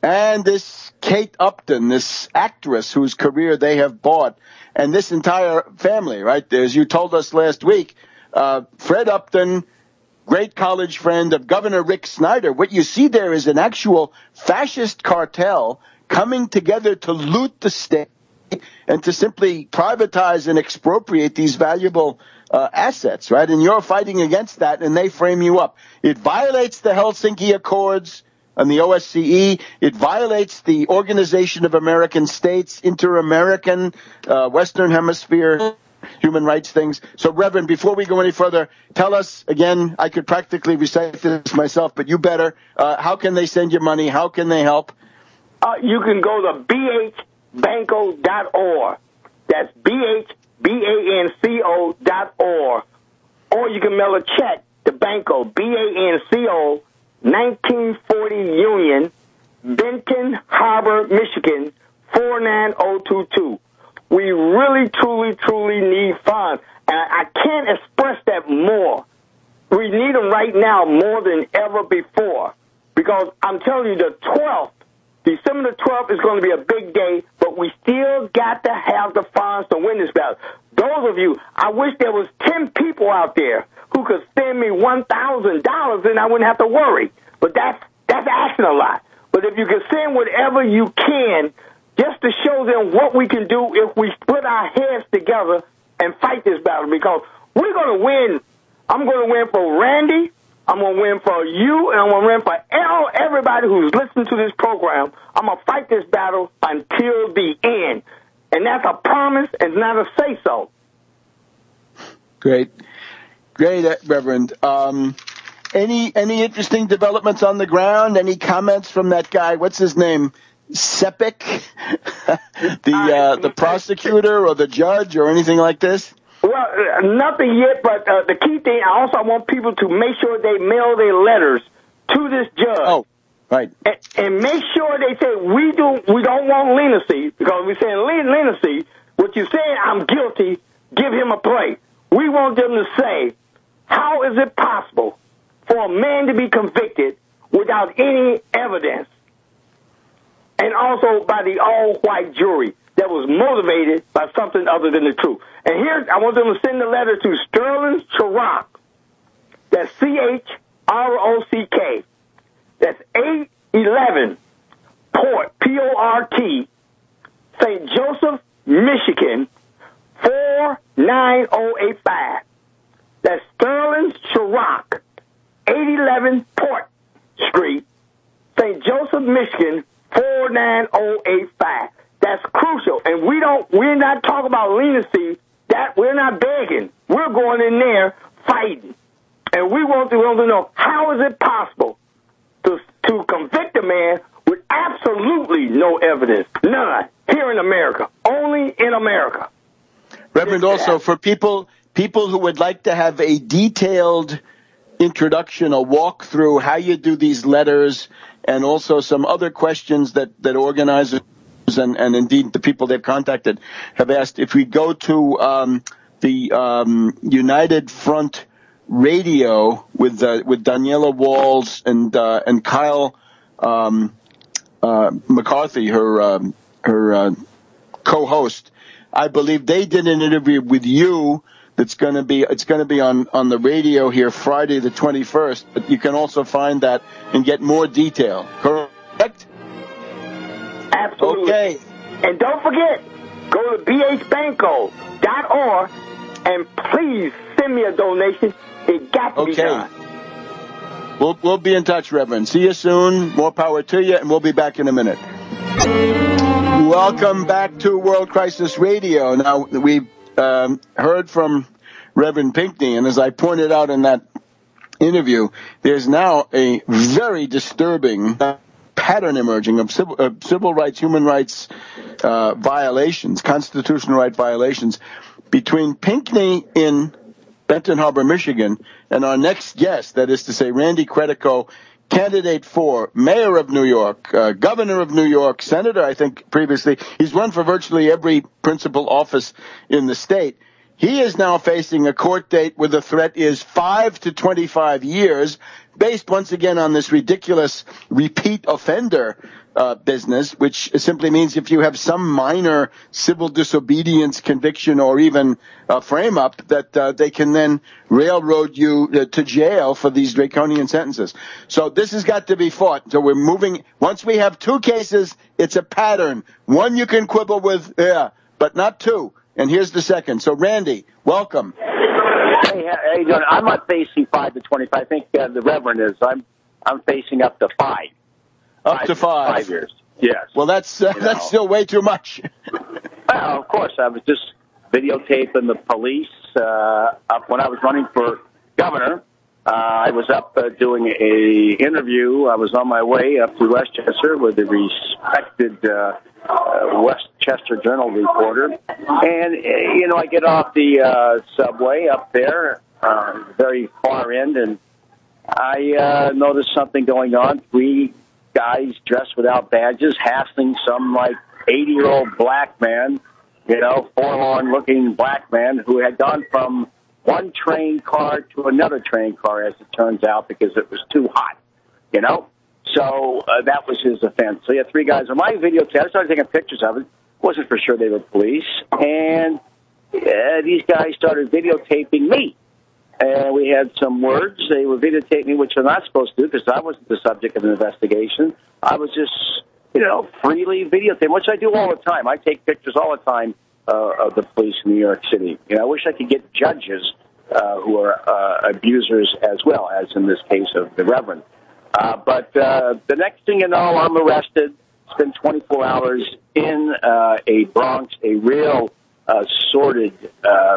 and this Kate Upton, this actress whose career they have bought, and this entire family, right? As you told us last week, Fred Upton, great college friend of Governor Rick Snyder. What you see there is an actual fascist cartel coming together to loot the state and to simply privatize and expropriate these valuable assets, right? And you're fighting against that, and they frame you up. It violates the Helsinki Accords and the OSCE. It violates the Organization of American States, Inter-American, Western Hemisphere human rights things. So, Reverend, before we go any further, tell us, again, I could practically recite this myself, but you better. How can they send you money? How can they help?
You can go to bhbanco.org. That's bhbanco.org. Or you can mail a check to Banco, BANCO, 1940 Union, Benton Harbor, Michigan, 49022. We really, truly need funds. And I can't express that more. We need them right now more than ever before. Because I'm telling you, the 12th, December the 12th is going to be a big day, but we still got to have the funds to win this battle. Those of you, I wish there was 10 people out there who could send me $1,000, then I wouldn't have to worry. But that's asking a lot. But if you can send whatever you can, just to show them what we can do if we put our heads together and fight this battle, because we're going to win. I'm going to win for Randy. I'm going to win for you, and I'm going to win for everybody who's listening to this program. I'm going to fight this battle until the end. And that's a promise and not a say-so.
Great, Reverend. Any interesting developments on the ground? Any comments from that guy? What's his name? Sepik, the prosecutor or the judge or anything like this?
Well, nothing yet, but the key thing, I also want people to make sure they mail their letters to this judge.
Oh, right.
And make sure they say, we don't want leniency, because we're saying leniency, what you're saying, I'm guilty, give him a plate. We want them to say, how is it possible for a man to be convicted without any evidence? and also by the all-white jury that was motivated by something other than the truth. And here, I want them to send the letter to Sterling Chirac. That's Chrock. That's 811 Port, P-O-R-T, St. Joseph, Michigan, 49085. That's Sterling Chirac, 811 Port Street, St. Joseph, Michigan, 49085. That's crucial. And we're not talking about leniency. That we're not begging. We're going in there fighting. And we want to know, how is it possible to convict a man with absolutely no evidence? None. Here in America. Only in America.
Reverend, also for people who would like to have a detailed introduction, a walkthrough, how you do these letters, and also some other questions that organizers and indeed the people they've contacted have asked. If we go to the United Front Radio with Daniela Walls and Kyle McCarthy, her co-host, I believe they did an interview with you. It's going to be on the radio here Friday the 21st. But you can also find that and get more detail. Correct?
Absolutely. Okay. And don't forget, go to bhbanco.org and please send me a donation. It got to be done.
We'll be in touch, Reverend. See you soon. More power to you, and we'll be back in a minute. Welcome back to World Crisis Radio. Now, we heard from Reverend Pinkney, and as I pointed out in that interview, there's now a very disturbing pattern emerging of civil rights, human rights violations, constitutional right violations between Pinkney in Benton Harbor, Michigan, and our next guest, that is to say Randy Credico, candidate for mayor of New York, governor of New York, senator, I think previously. He's run for virtually every principal office in the state. He is now facing a court date where the threat is 5 to 25 years, based once again on this ridiculous repeat offender business, which simply means if you have some minor civil disobedience conviction or even a frame-up, that they can then railroad you to jail for these draconian sentences. So this has got to be fought. So we're moving. Once we have two cases, it's a pattern. One you can quibble with, but not two. And here's the second. So, Randy, welcome.
Hey, how you doing? I'm not facing 5 to 25. I think the Reverend is. I'm facing up to 5.
Up to 5.
5 years. Yes.
Well, that's still way too much.
Well, of course. I was just videotaping the police up when I was running for governor. I was up doing a interview. I was on my way up to Westchester with the respected Westchester Journal reporter. And, I get off the subway up there, very far end, and I noticed something going on. 3 guys dressed without badges hassling some, 80-year-old black man, forlorn-looking black man who had gone from one train car to another train car, as it turns out, because it was too hot, So that was his offense. So, 3 guys. On my videotape, I started taking pictures of it. Wasn't for sure they were police. And these guys started videotaping me. And we had some words. They were videotaping me, which they're not supposed to do because I wasn't the subject of an investigation. I was just, freely videotaping, which I do all the time. I take pictures all the time of the police in New York City. I wish I could get judges who are abusers as well, as in this case of the Reverend. But the next thing you know, I'm arrested. Spent 24 hours in a Bronx, a real sordid,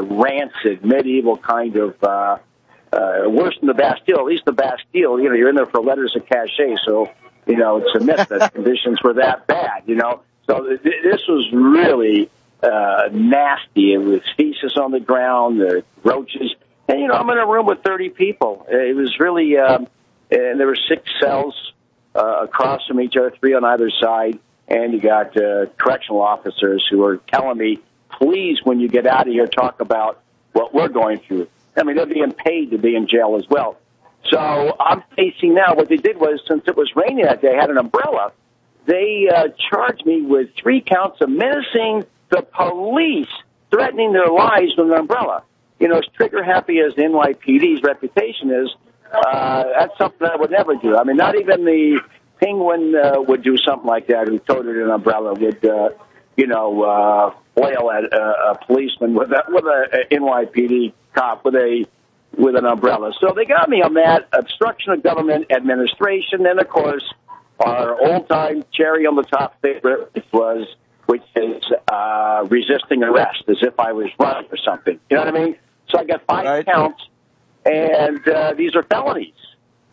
rancid, medieval kind of, worse than the Bastille. At least the Bastille, you're in there for letters of cachet, so, it's a myth that conditions were that bad, So this was really nasty. It was feces on the ground, the roaches. And, I'm in a room with 30 people. It was really, and there were 6 cells across from each other, 3 on either side. And you got correctional officers who are telling me, please, when you get out of here, talk about what we're going through. I mean, they're being paid to be in jail as well. So I'm facing now. What they did was, since it was raining that day, I had an umbrella. they charged me with 3 counts of menacing the police, threatening their lives with an umbrella. You know, as trigger-happy as the NYPD's reputation is, that's something I would never do. I mean, not even the Penguin would do something like that, who toted an umbrella, would, flail at a policeman with a NYPD cop with an umbrella. So they got me on that, obstruction of government administration, and, of course, our old-time cherry on the top favorite, which is resisting arrest, as if I was running or something. You know what I mean? So I got 5 counts, and these are felonies,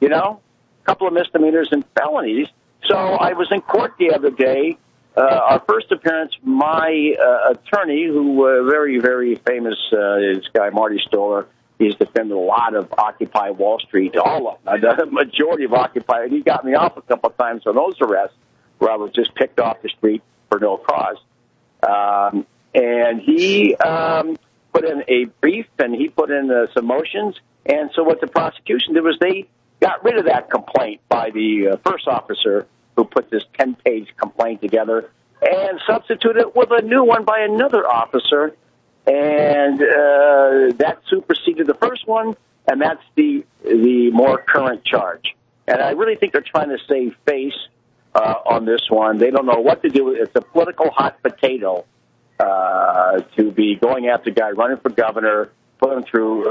you know, a couple of misdemeanors and felonies. So I was in court the other day. Our first appearance, my attorney, who very, very famous, this guy, Marty Stoller, he's defended a lot of Occupy Wall Street, all of them, the majority of Occupy. He got me off a couple of times on those arrests where I was just picked off the street for no cause. And he put in a brief, and he put in some motions. And so what the prosecution did was they got rid of that complaint by the first officer who put this 10-page complaint together and substituted it with a new one by another officer. And that superseded the first one, and that's the more current charge. And I really think they're trying to save face on this one. They don't know what to do. It's a political hot potato to be going after a guy running for governor, put him through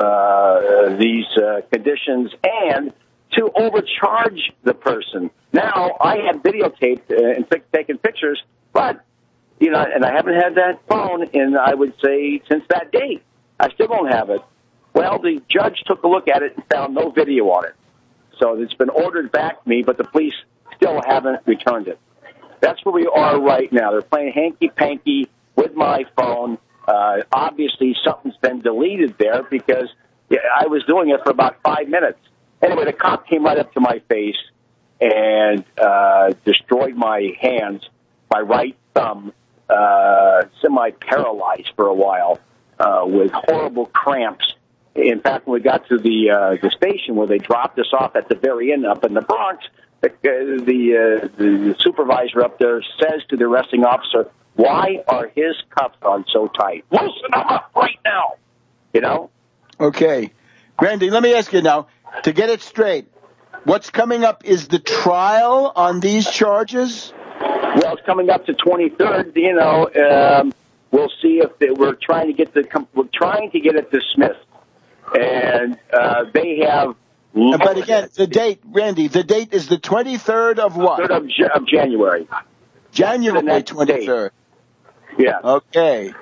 these conditions, and to overcharge the person. Now, I have videotaped and taken pictures, but, you know, and I haven't had that phone in, I would say, since that date. I still don't have it. Well, the judge took a look at it and found no video on it. So it's been ordered back to me, but the police still haven't returned it. That's where we are right now. They're playing hanky-panky with my phone. Obviously, something's been deleted there because I was doing it for about 5 minutes. Anyway, the cop came right up to my face and destroyed my hands, my right thumb, semi-paralyzed for a while with horrible cramps. In fact, when we got to the station where they dropped us off at the very end up in the Bronx, the supervisor up there says to the arresting officer, "Why are his cuffs on so tight? Loosen them up right now." You know? Okay.
Randy, let me ask you now, to get it straight, what's coming up is the trial on these charges?
Well, it's coming up to 23rd. You know, we'll see if we're trying to get it dismissed, and they have.
But again, the date, Randy, the date is the 23rd of what?
3rd of January.
January 23rd.
Yeah.
Okay.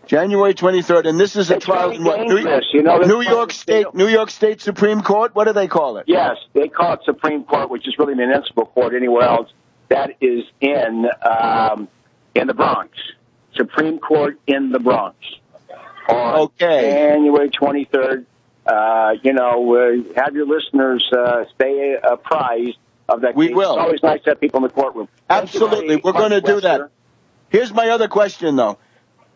January 23rd, and this is a trial in what? New York State Supreme Court? What do they call it?
Yes, they call it Supreme Court, which is really municipal court anywhere else. That is in the Bronx. Supreme Court in the Bronx. On January 23rd. Have your listeners stay apprised of that.
We
case.
will.
It's always nice to have people in the courtroom.
Absolutely. We're going to do that. Here's my other question, though.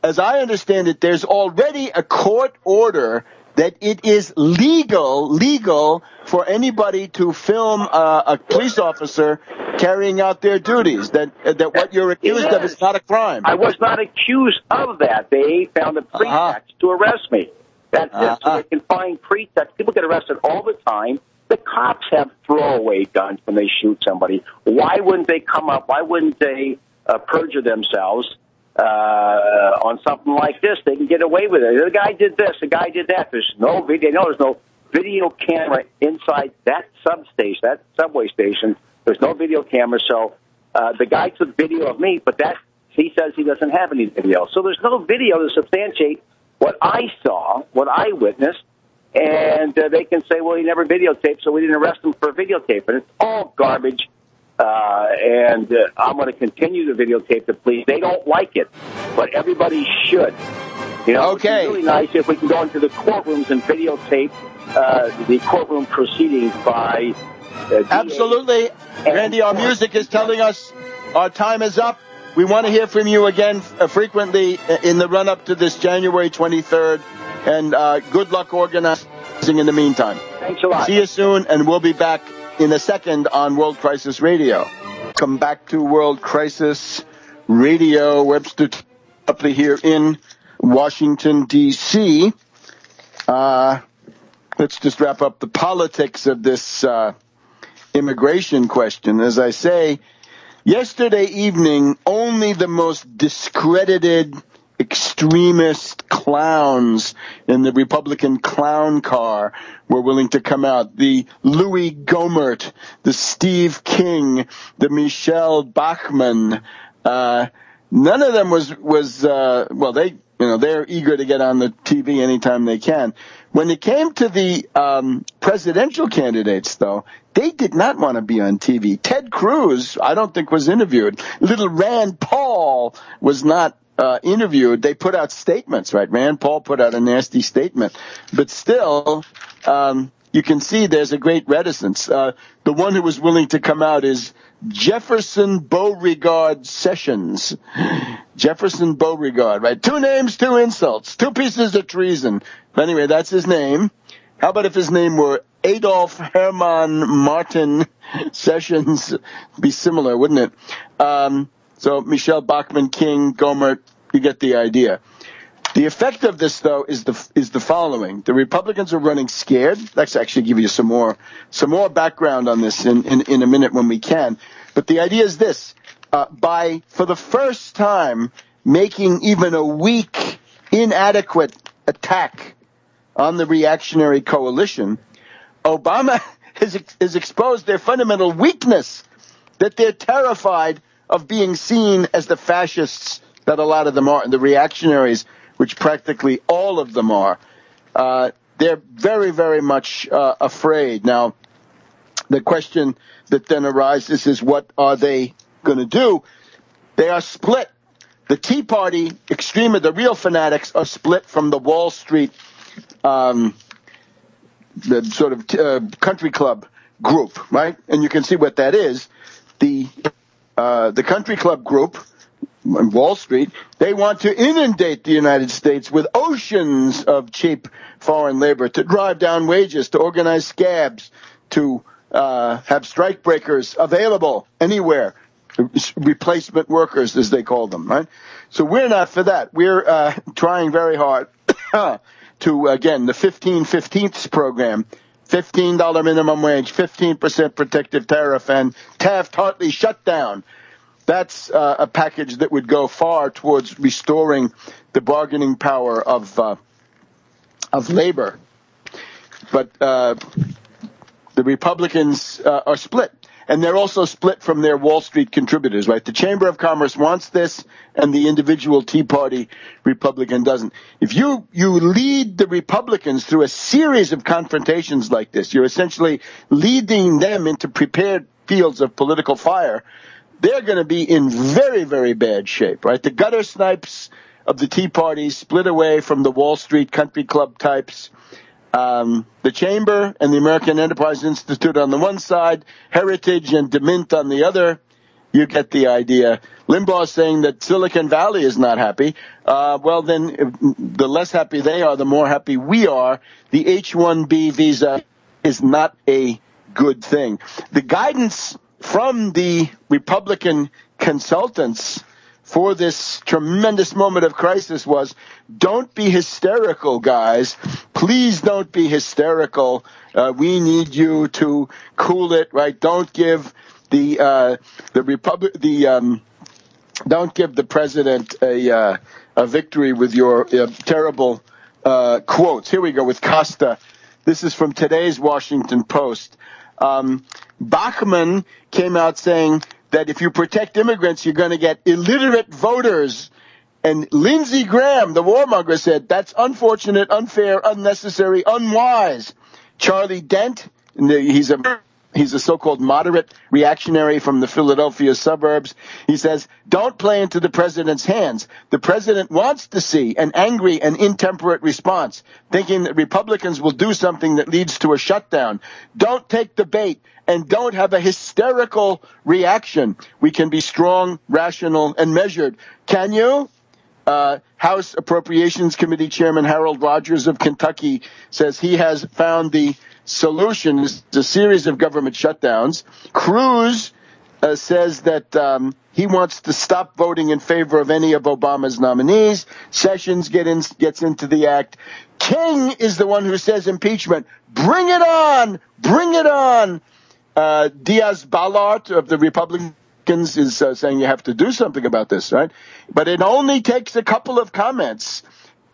As I understand it, there's already a court order that it is legal for anybody to film a police officer carrying out their duties, that what you're accused of is not a crime.
I was not accused of that. They found a pretext to arrest me. That's it. So they can find pretexts. People get arrested all the time. The cops have throwaway guns when they shoot somebody. Why wouldn't they come up? Why wouldn't they perjure themselves on something like this? They can get away with it. The guy did this. The guy did that. There's no video. There's no video camera inside that substation, that subway station. There's no video camera. So the guy took video of me, but he says he doesn't have any video. So there's no video to substantiate what I saw, what I witnessed, and they can say, well, he never videotaped, so we didn't arrest him for videotape. And it's all garbage, and I'm going to continue to videotape the police. They don't like it, but everybody should. You know,
okay.
It's really nice if we can go into the courtrooms and videotape the courtroom proceedings by
Absolutely. Randy, our music is telling us our time is up. We want to hear from you again frequently in the run-up to this January 23rd. And good luck organizing in the meantime.
Thanks a lot.
See you soon, and we'll be back in a second on World Crisis Radio. Welcome back to World Crisis Radio. Webster Tarpley here in Washington, D.C. Let's just wrap up the politics of this immigration question. As I say, yesterday evening, only the most discredited extremist clowns in the Republican clown car were willing to come out. The Louis Gohmert, the Steve King, the Michelle Bachmann. None of them they're eager to get on the TV anytime they can. When it came to the presidential candidates, though, they did not want to be on TV. Ted Cruz, I don't think, was interviewed. Little Rand Paul was not interviewed. They put out statements, right? Rand Paul put out a nasty statement. But still, you can see there's a great reticence. The one who was willing to come out is Jefferson Beauregard Sessions. Jefferson Beauregard, right? 2 names, 2 insults, 2 pieces of treason. But anyway, that's his name. How about if his name were Adolf Hermann Martin Sessions? Be similar, wouldn't it? So Michelle Bachmann, King, Gohmert, you get the idea. The effect of this, though, is the following. The Republicans are running scared. Let's actually give you some more background on this in a minute when we can. But the idea is this. For the first time, making even a weak, inadequate attack on the reactionary coalition, Obama has exposed their fundamental weakness, that they're terrified of being seen as the fascists that a lot of them are, and the reactionaries, which practically all of them are. They're very, very much afraid. Now, the question that then arises is, what are they going to do? They are split. The Tea Party the real fanatics are split from the Wall Street, the sort of country club group, right? And you can see what that is. The country club group on Wall Street, they want to inundate the United States with oceans of cheap foreign labor, to drive down wages, to organize scabs, to have strikebreakers available anywhere, replacement workers, as they call them, right? So we're not for that. We're trying very hard to, again, the 15/15ths program, $15 minimum wage, 15% protective tariff, and Taft-Hartley shutdown. That's a package that would go far towards restoring the bargaining power of labor. But the Republicans are split, and they're also split from their Wall Street contributors, right? The Chamber of Commerce wants this, and the individual Tea Party Republican doesn't. If you lead the Republicans through a series of confrontations like this, you're essentially leading them into prepared fields of political fire. They're going to be in very, very bad shape, right? The gutter snipes of the Tea Party split away from the Wall Street country club types. The Chamber and the American Enterprise Institute on the one side, Heritage and DeMint on the other. You get the idea. Limbaugh saying that Silicon Valley is not happy. Well, then the less happy they are, the more happy we are. The H-1B visa is not a good thing. The guidance from the Republican consultants for this tremendous moment of crisis was, don't be hysterical, guys. Please don't be hysterical. We need you to cool it, right? Don't give don't give the president a victory with your terrible quotes. Here we go with Costa. This is from today's Washington Post. Bachmann came out saying that if you protect immigrants, you're going to get illiterate voters. And Lindsey Graham, the warmonger, said that's unfortunate, unfair, unnecessary, unwise. Charlie Dent, he's a so-called moderate reactionary from the Philadelphia suburbs. He says, don't play into the president's hands. The president wants to see an angry and intemperate response, thinking that Republicans will do something that leads to a shutdown. Don't take the bait and don't have a hysterical reaction. We can be strong, rational, and measured. Can you? House Appropriations Committee Chairman Harold Rogers of Kentucky says he has found the solution is a series of government shutdowns. Cruz says that he wants to stop voting in favor of any of Obama's nominees. Sessions gets into the act. King is the one who says impeachment. Bring it on! Bring it on! Diaz-Balart of the Republicans is saying you have to do something about this, right? But it only takes a couple of comments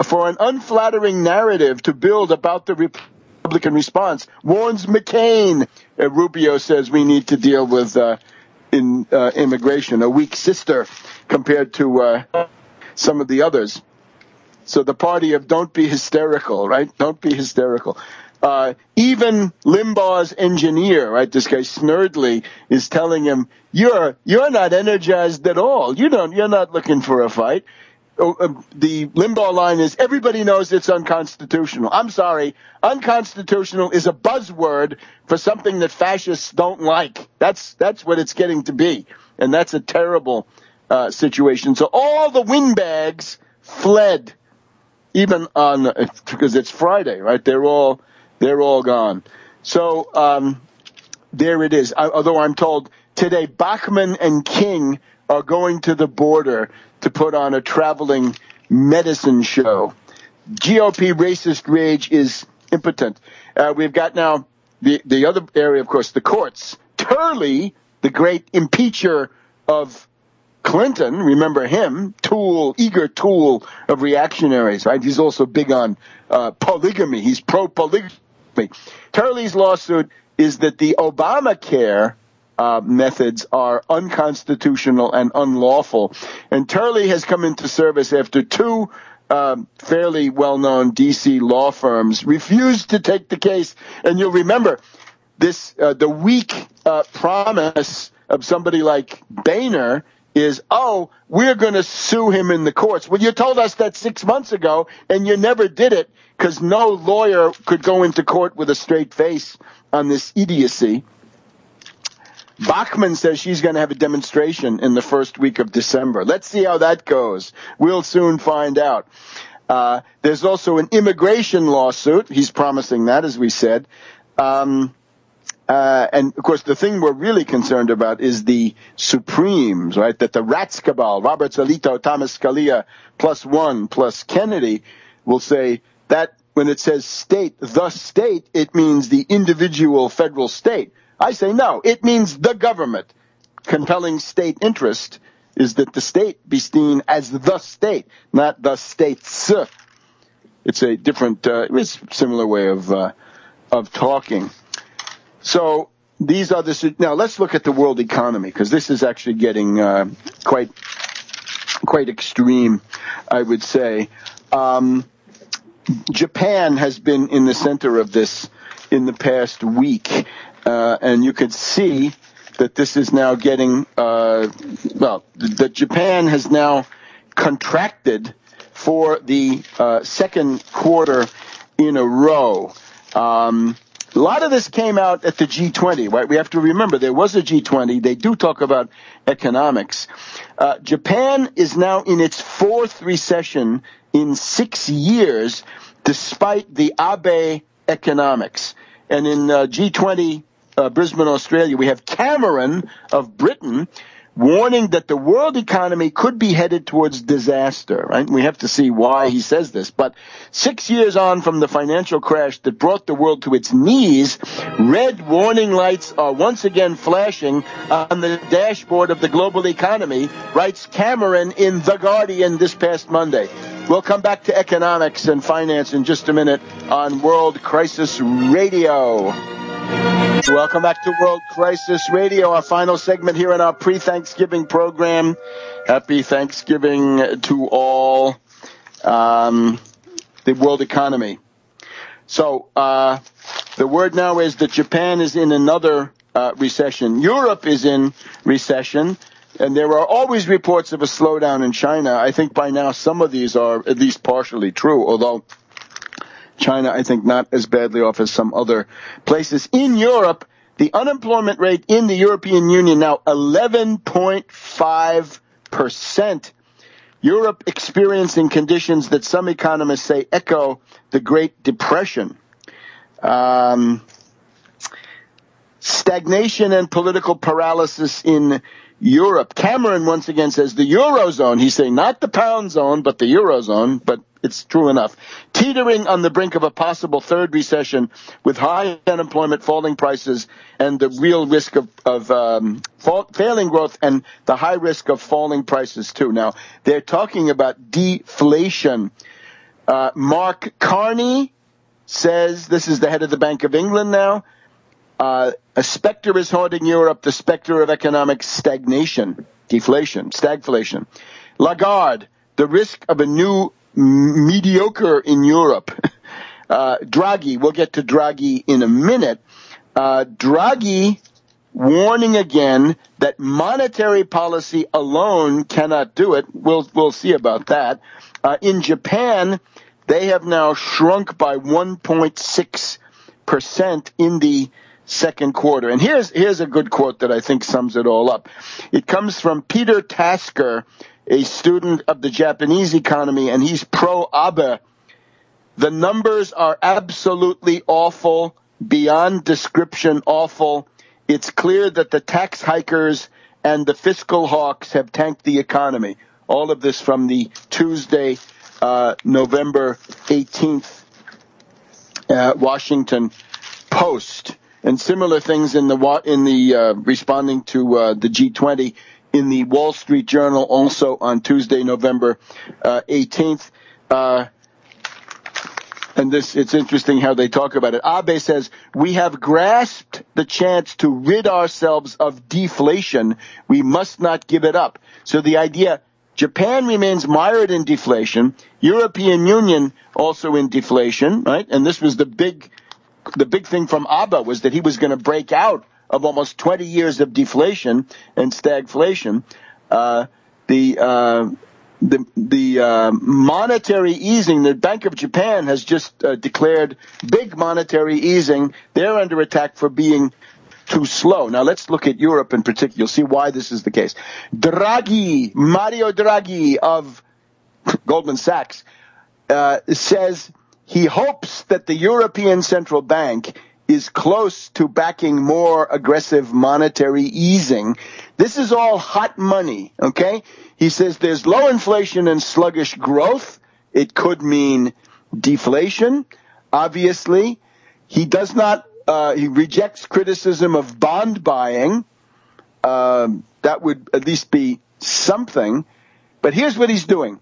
for an unflattering narrative to build about the Republican response. Warns McCain. Rubio says we need to deal with immigration, a weak sister compared to some of the others. So the party of don't be hysterical, right? Don't be hysterical. Even Limbaugh's engineer, right? This guy Snerdley is telling him, you're not energized at all. You're not looking for a fight. The Limbaugh line is, everybody knows it's unconstitutional. I'm sorry. Unconstitutional is a buzzword for something that fascists don't like. That's what it's getting to be. And that's a terrible situation. So all the windbags fled, even because it's Friday, right? They're all gone. So there it is. Although I'm told today Bachmann and King are going to the border to put on a traveling medicine show. GOP racist rage is impotent. We've got now the other area, of course, the courts. Turley, the great impeacher of Clinton, remember him, eager tool of reactionaries, right? He's also big on polygamy. He's pro-polygamy. Turley's lawsuit is that the Obamacare methods are unconstitutional and unlawful. And Turley has come into service after two fairly well-known D.C. law firms refused to take the case. And you'll remember this, the weak promise of somebody like Boehner is, we're going to sue him in the courts. Well, you told us that 6 months ago, and you never did it because no lawyer could go into court with a straight face on this idiocy. Bachmann says she's going to have a demonstration in the first week of December. Let's see how that goes. We'll soon find out. There's also an immigration lawsuit. He's promising that, as we said. And, of course, the thing we're really concerned about is the Supremes, right? That the Rats Cabal, Roberts, Alito, Thomas Scalia, +1, plus Kennedy, will say that when it says state, the state, it means the individual federal state. I say no, it means the government. Compelling state interest is that the state be seen as the state, not the states. It's a different, it's a similar way of talking. So these are now let's look at the world economy, because this is actually getting quite extreme, I would say. Japan has been in the center of this in the past week. And you could see that this is now getting, that Japan has now contracted for the second quarter in a row. A lot of this came out at the G20, right? We have to remember there was a G20. They do talk about economics. Japan is now in its fourth recession in 6 years, despite the Abe economics. And in G20, Brisbane, Australia, we have Cameron of Britain warning that the world economy could be headed towards disaster, right? We have to see why he says this. But 6 years on from the financial crash that brought the world to its knees, red warning lights are once again flashing on the dashboard of the global economy, writes Cameron in The Guardian this past Monday. We'll come back to economics and finance in just a minute on World Crisis Radio. Welcome back to World Crisis Radio, our final segment here in our pre-Thanksgiving program. Happy Thanksgiving to all. The world economy. So the word now is that Japan is in another recession. Europe is in recession, and there are always reports of a slowdown in China. I think by now some of these are at least partially true, although China, I think, not as badly off as some other places. In Europe, the unemployment rate in the European Union now 11.5%. Europe experiencing conditions that some economists say echo the Great Depression. Stagnation and political paralysis in Europe. Cameron once again says the Eurozone, he's saying not the pound zone, but the Eurozone, but it's true enough. Teetering on the brink of a possible third recession with high unemployment, falling prices, and the real risk of failing growth and the high risk of falling prices too. Now, they're talking about deflation. Mark Carney says, this is the head of the Bank of England now, a specter is haunting Europe, the specter of economic stagnation, deflation, stagflation. Lagarde, the risk of a new mediocre in Europe. Draghi, we'll get to Draghi in a minute. Draghi warning again that monetary policy alone cannot do it. We'll see about that. In Japan, they have now shrunk by 1.6% in the second quarter. And here's a good quote that I think sums it all up. It comes from Peter Tasker, a student of the Japanese economy, and he's pro-Abe. The numbers are absolutely awful, beyond description awful. It's clear that the tax hikers and the fiscal hawks have tanked the economy. All of this from the Tuesday, November 18th, Washington Post. And similar things in the responding to the G20 in the Wall Street Journal, also on Tuesday, November 18th. And it's interesting how they talk about it. Abe says, we have grasped the chance to rid ourselves of deflation. We must not give it up. So the idea, Japan remains mired in deflation. European Union also in deflation, right? And this was the big thing from Abe, was that he was going to break out of almost 20 years of deflation and stagflation. The monetary easing, the Bank of Japan has just declared big monetary easing. They're under attack for being too slow. Now let's look at Europe in particular. You'll see why this is the case. Mario Draghi of Goldman Sachs, says he hopes that the European Central Bank is close to backing more aggressive monetary easing. This is all hot money, okay? He says there's low inflation and sluggish growth. It could mean deflation, obviously. He does not, he rejects criticism of bond buying. That would at least be something. But here's what he's doing.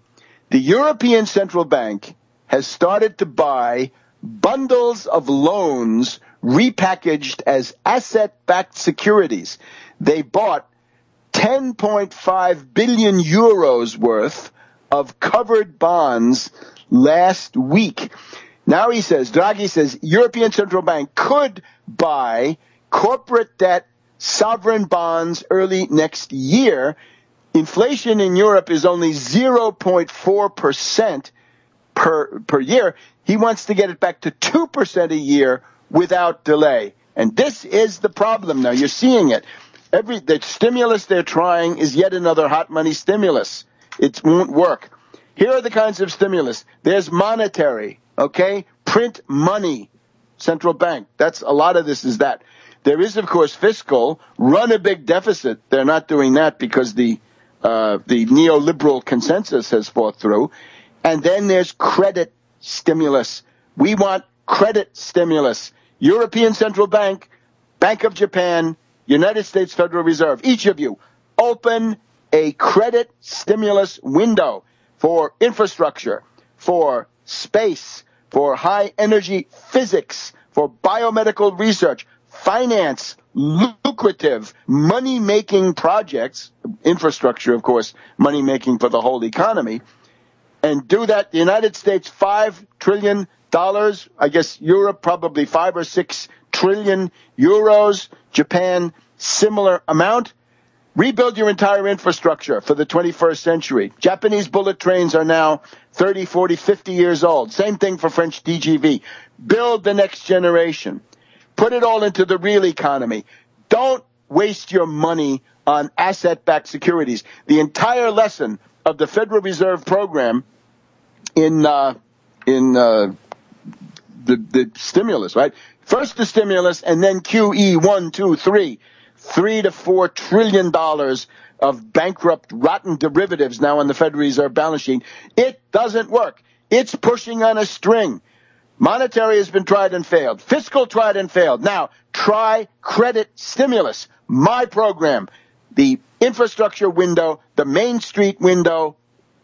The European Central Bank has started to buy bundles of loans repackaged as asset-backed securities. They bought 10.5 billion euros worth of covered bonds last week. Now he says, Draghi says, European Central Bank could buy corporate debt, sovereign bonds early next year. Inflation in Europe is only 0.4% per year. He wants to get it back to 2% a year without delay. And this is the problem now. You're seeing it. The stimulus they're trying is yet another hot money stimulus. It won't work. Here are the kinds of stimulus. There's monetary, okay? Print money, central bank. That's a lot of this is that. There is, of course, fiscal. Run a big deficit. They're not doing that because the neoliberal consensus has fought through. And then there's credit stimulus. We want credit stimulus. European Central Bank, Bank of Japan, United States Federal Reserve, each of you, open a credit stimulus window for infrastructure, for space, for high energy physics, for biomedical research, finance, lucrative, money-making projects, infrastructure, of course, money-making for the whole economy, and do that. The United States, $5 trillion. I guess Europe, probably 5 or 6 trillion euros. Japan, similar amount. Rebuild your entire infrastructure for the 21st century. Japanese bullet trains are now 30, 40, 50 years old. Same thing for French DGV. Build the next generation. Put it all into the real economy. Don't waste your money on asset-backed securities. The entire lesson of the Federal Reserve program in the stimulus, right? First the stimulus, and then QE 1, 2, 3, $3 to $4 trillion of bankrupt, rotten derivatives now on the Federal Reserve balance sheet. It doesn't work. It's pushing on a string. Monetary has been tried and failed. Fiscal tried and failed. Now, try credit stimulus. My program, the infrastructure window, the Main Street window,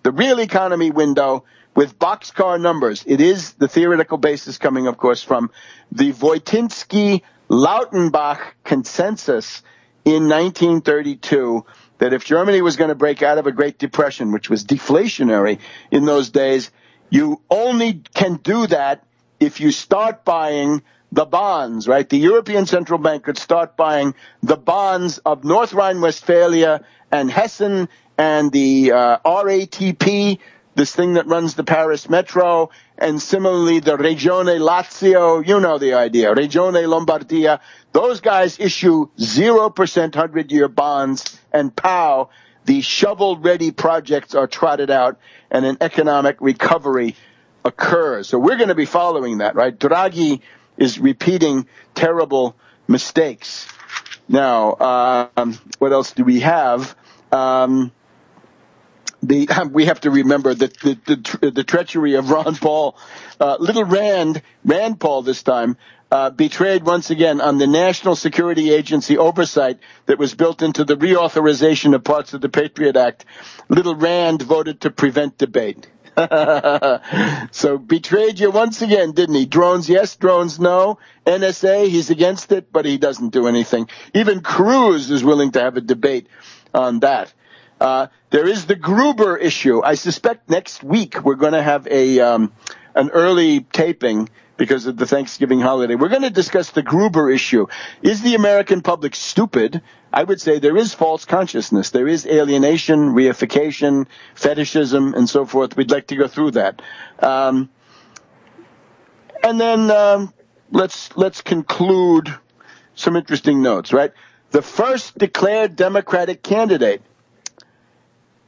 the real economy window with boxcar numbers. It is the theoretical basis coming, of course, from the Voitinsky-Lautenbach consensus in 1932 that if Germany was going to break out of a Great Depression, which was deflationary in those days, you only can do that if you start buying the bonds, right? The European Central Bank could start buying the bonds of North Rhine-Westphalia and Hessen and the RATP, this thing that runs the Paris Metro, and similarly the Regione Lazio, you know the idea, Regione Lombardia. Those guys issue 0% 100-year bonds, and pow, the shovel-ready projects are trotted out, and an economic recovery occurs. So we're going to be following that, right? Draghi is repeating terrible mistakes. Now, what else do we have? We have to remember that the treachery of Ron Paul, little Rand Paul this time, betrayed once again on the National Security Agency oversight that was built into the reauthorization of parts of the Patriot Act. Little Rand voted to prevent debate. So betrayed you once again, didn't he? Drones yes, drones no. NSA, he's against it, but he doesn't do anything. Even Cruz is willing to have a debate on that. There is the Gruber issue. I suspect next week we're going to have an early taping because of the Thanksgiving holiday. We're going to discuss the Gruber issue. Is the American public stupid? I would say there is false consciousness. There is alienation, reification, fetishism, and so forth. We'd like to go through that. And then let's conclude some interesting notes, right? The first declared Democratic candidate.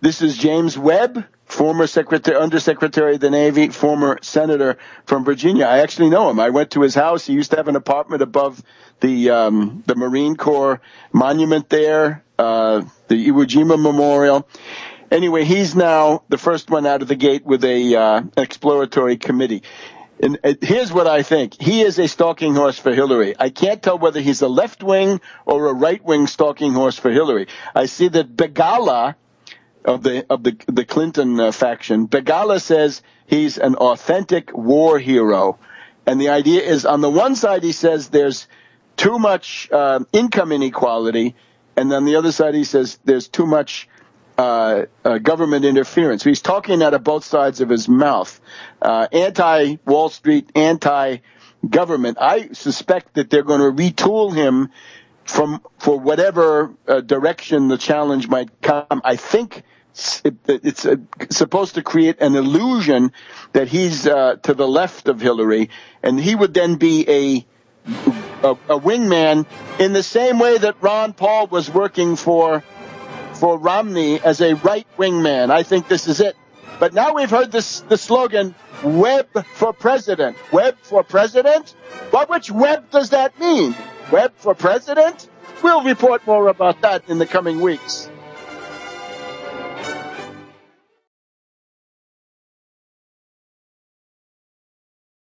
This is James Webb, former Undersecretary of the Navy, former senator from Virginia. I actually know him. I went to his house. He used to have an apartment above the Marine Corps monument there, the Iwo Jima Memorial. Anyway, he's now the first one out of the gate with an exploratory committee. And here's what I think. He is a stalking horse for Hillary. I can't tell whether he's a left-wing or a right-wing stalking horse for Hillary. I see that Begala of the Clinton faction, Begala says he's an authentic war hero. And the idea is, on the one side, he says there's too much income inequality, and on the other side, he says there's too much government interference. So he's talking out of both sides of his mouth. Anti-Wall Street, anti-government. I suspect that they're going to retool him for whatever direction the challenge might come. I think it's supposed to create an illusion that he's to the left of Hillary, and he would then be a wingman in the same way that Ron Paul was working for Romney as a right wingman. I think this is it. But now we've heard the slogan, Webb for president. Webb for president? Which Webb does that mean? Webb for president? We'll report more about that in the coming weeks.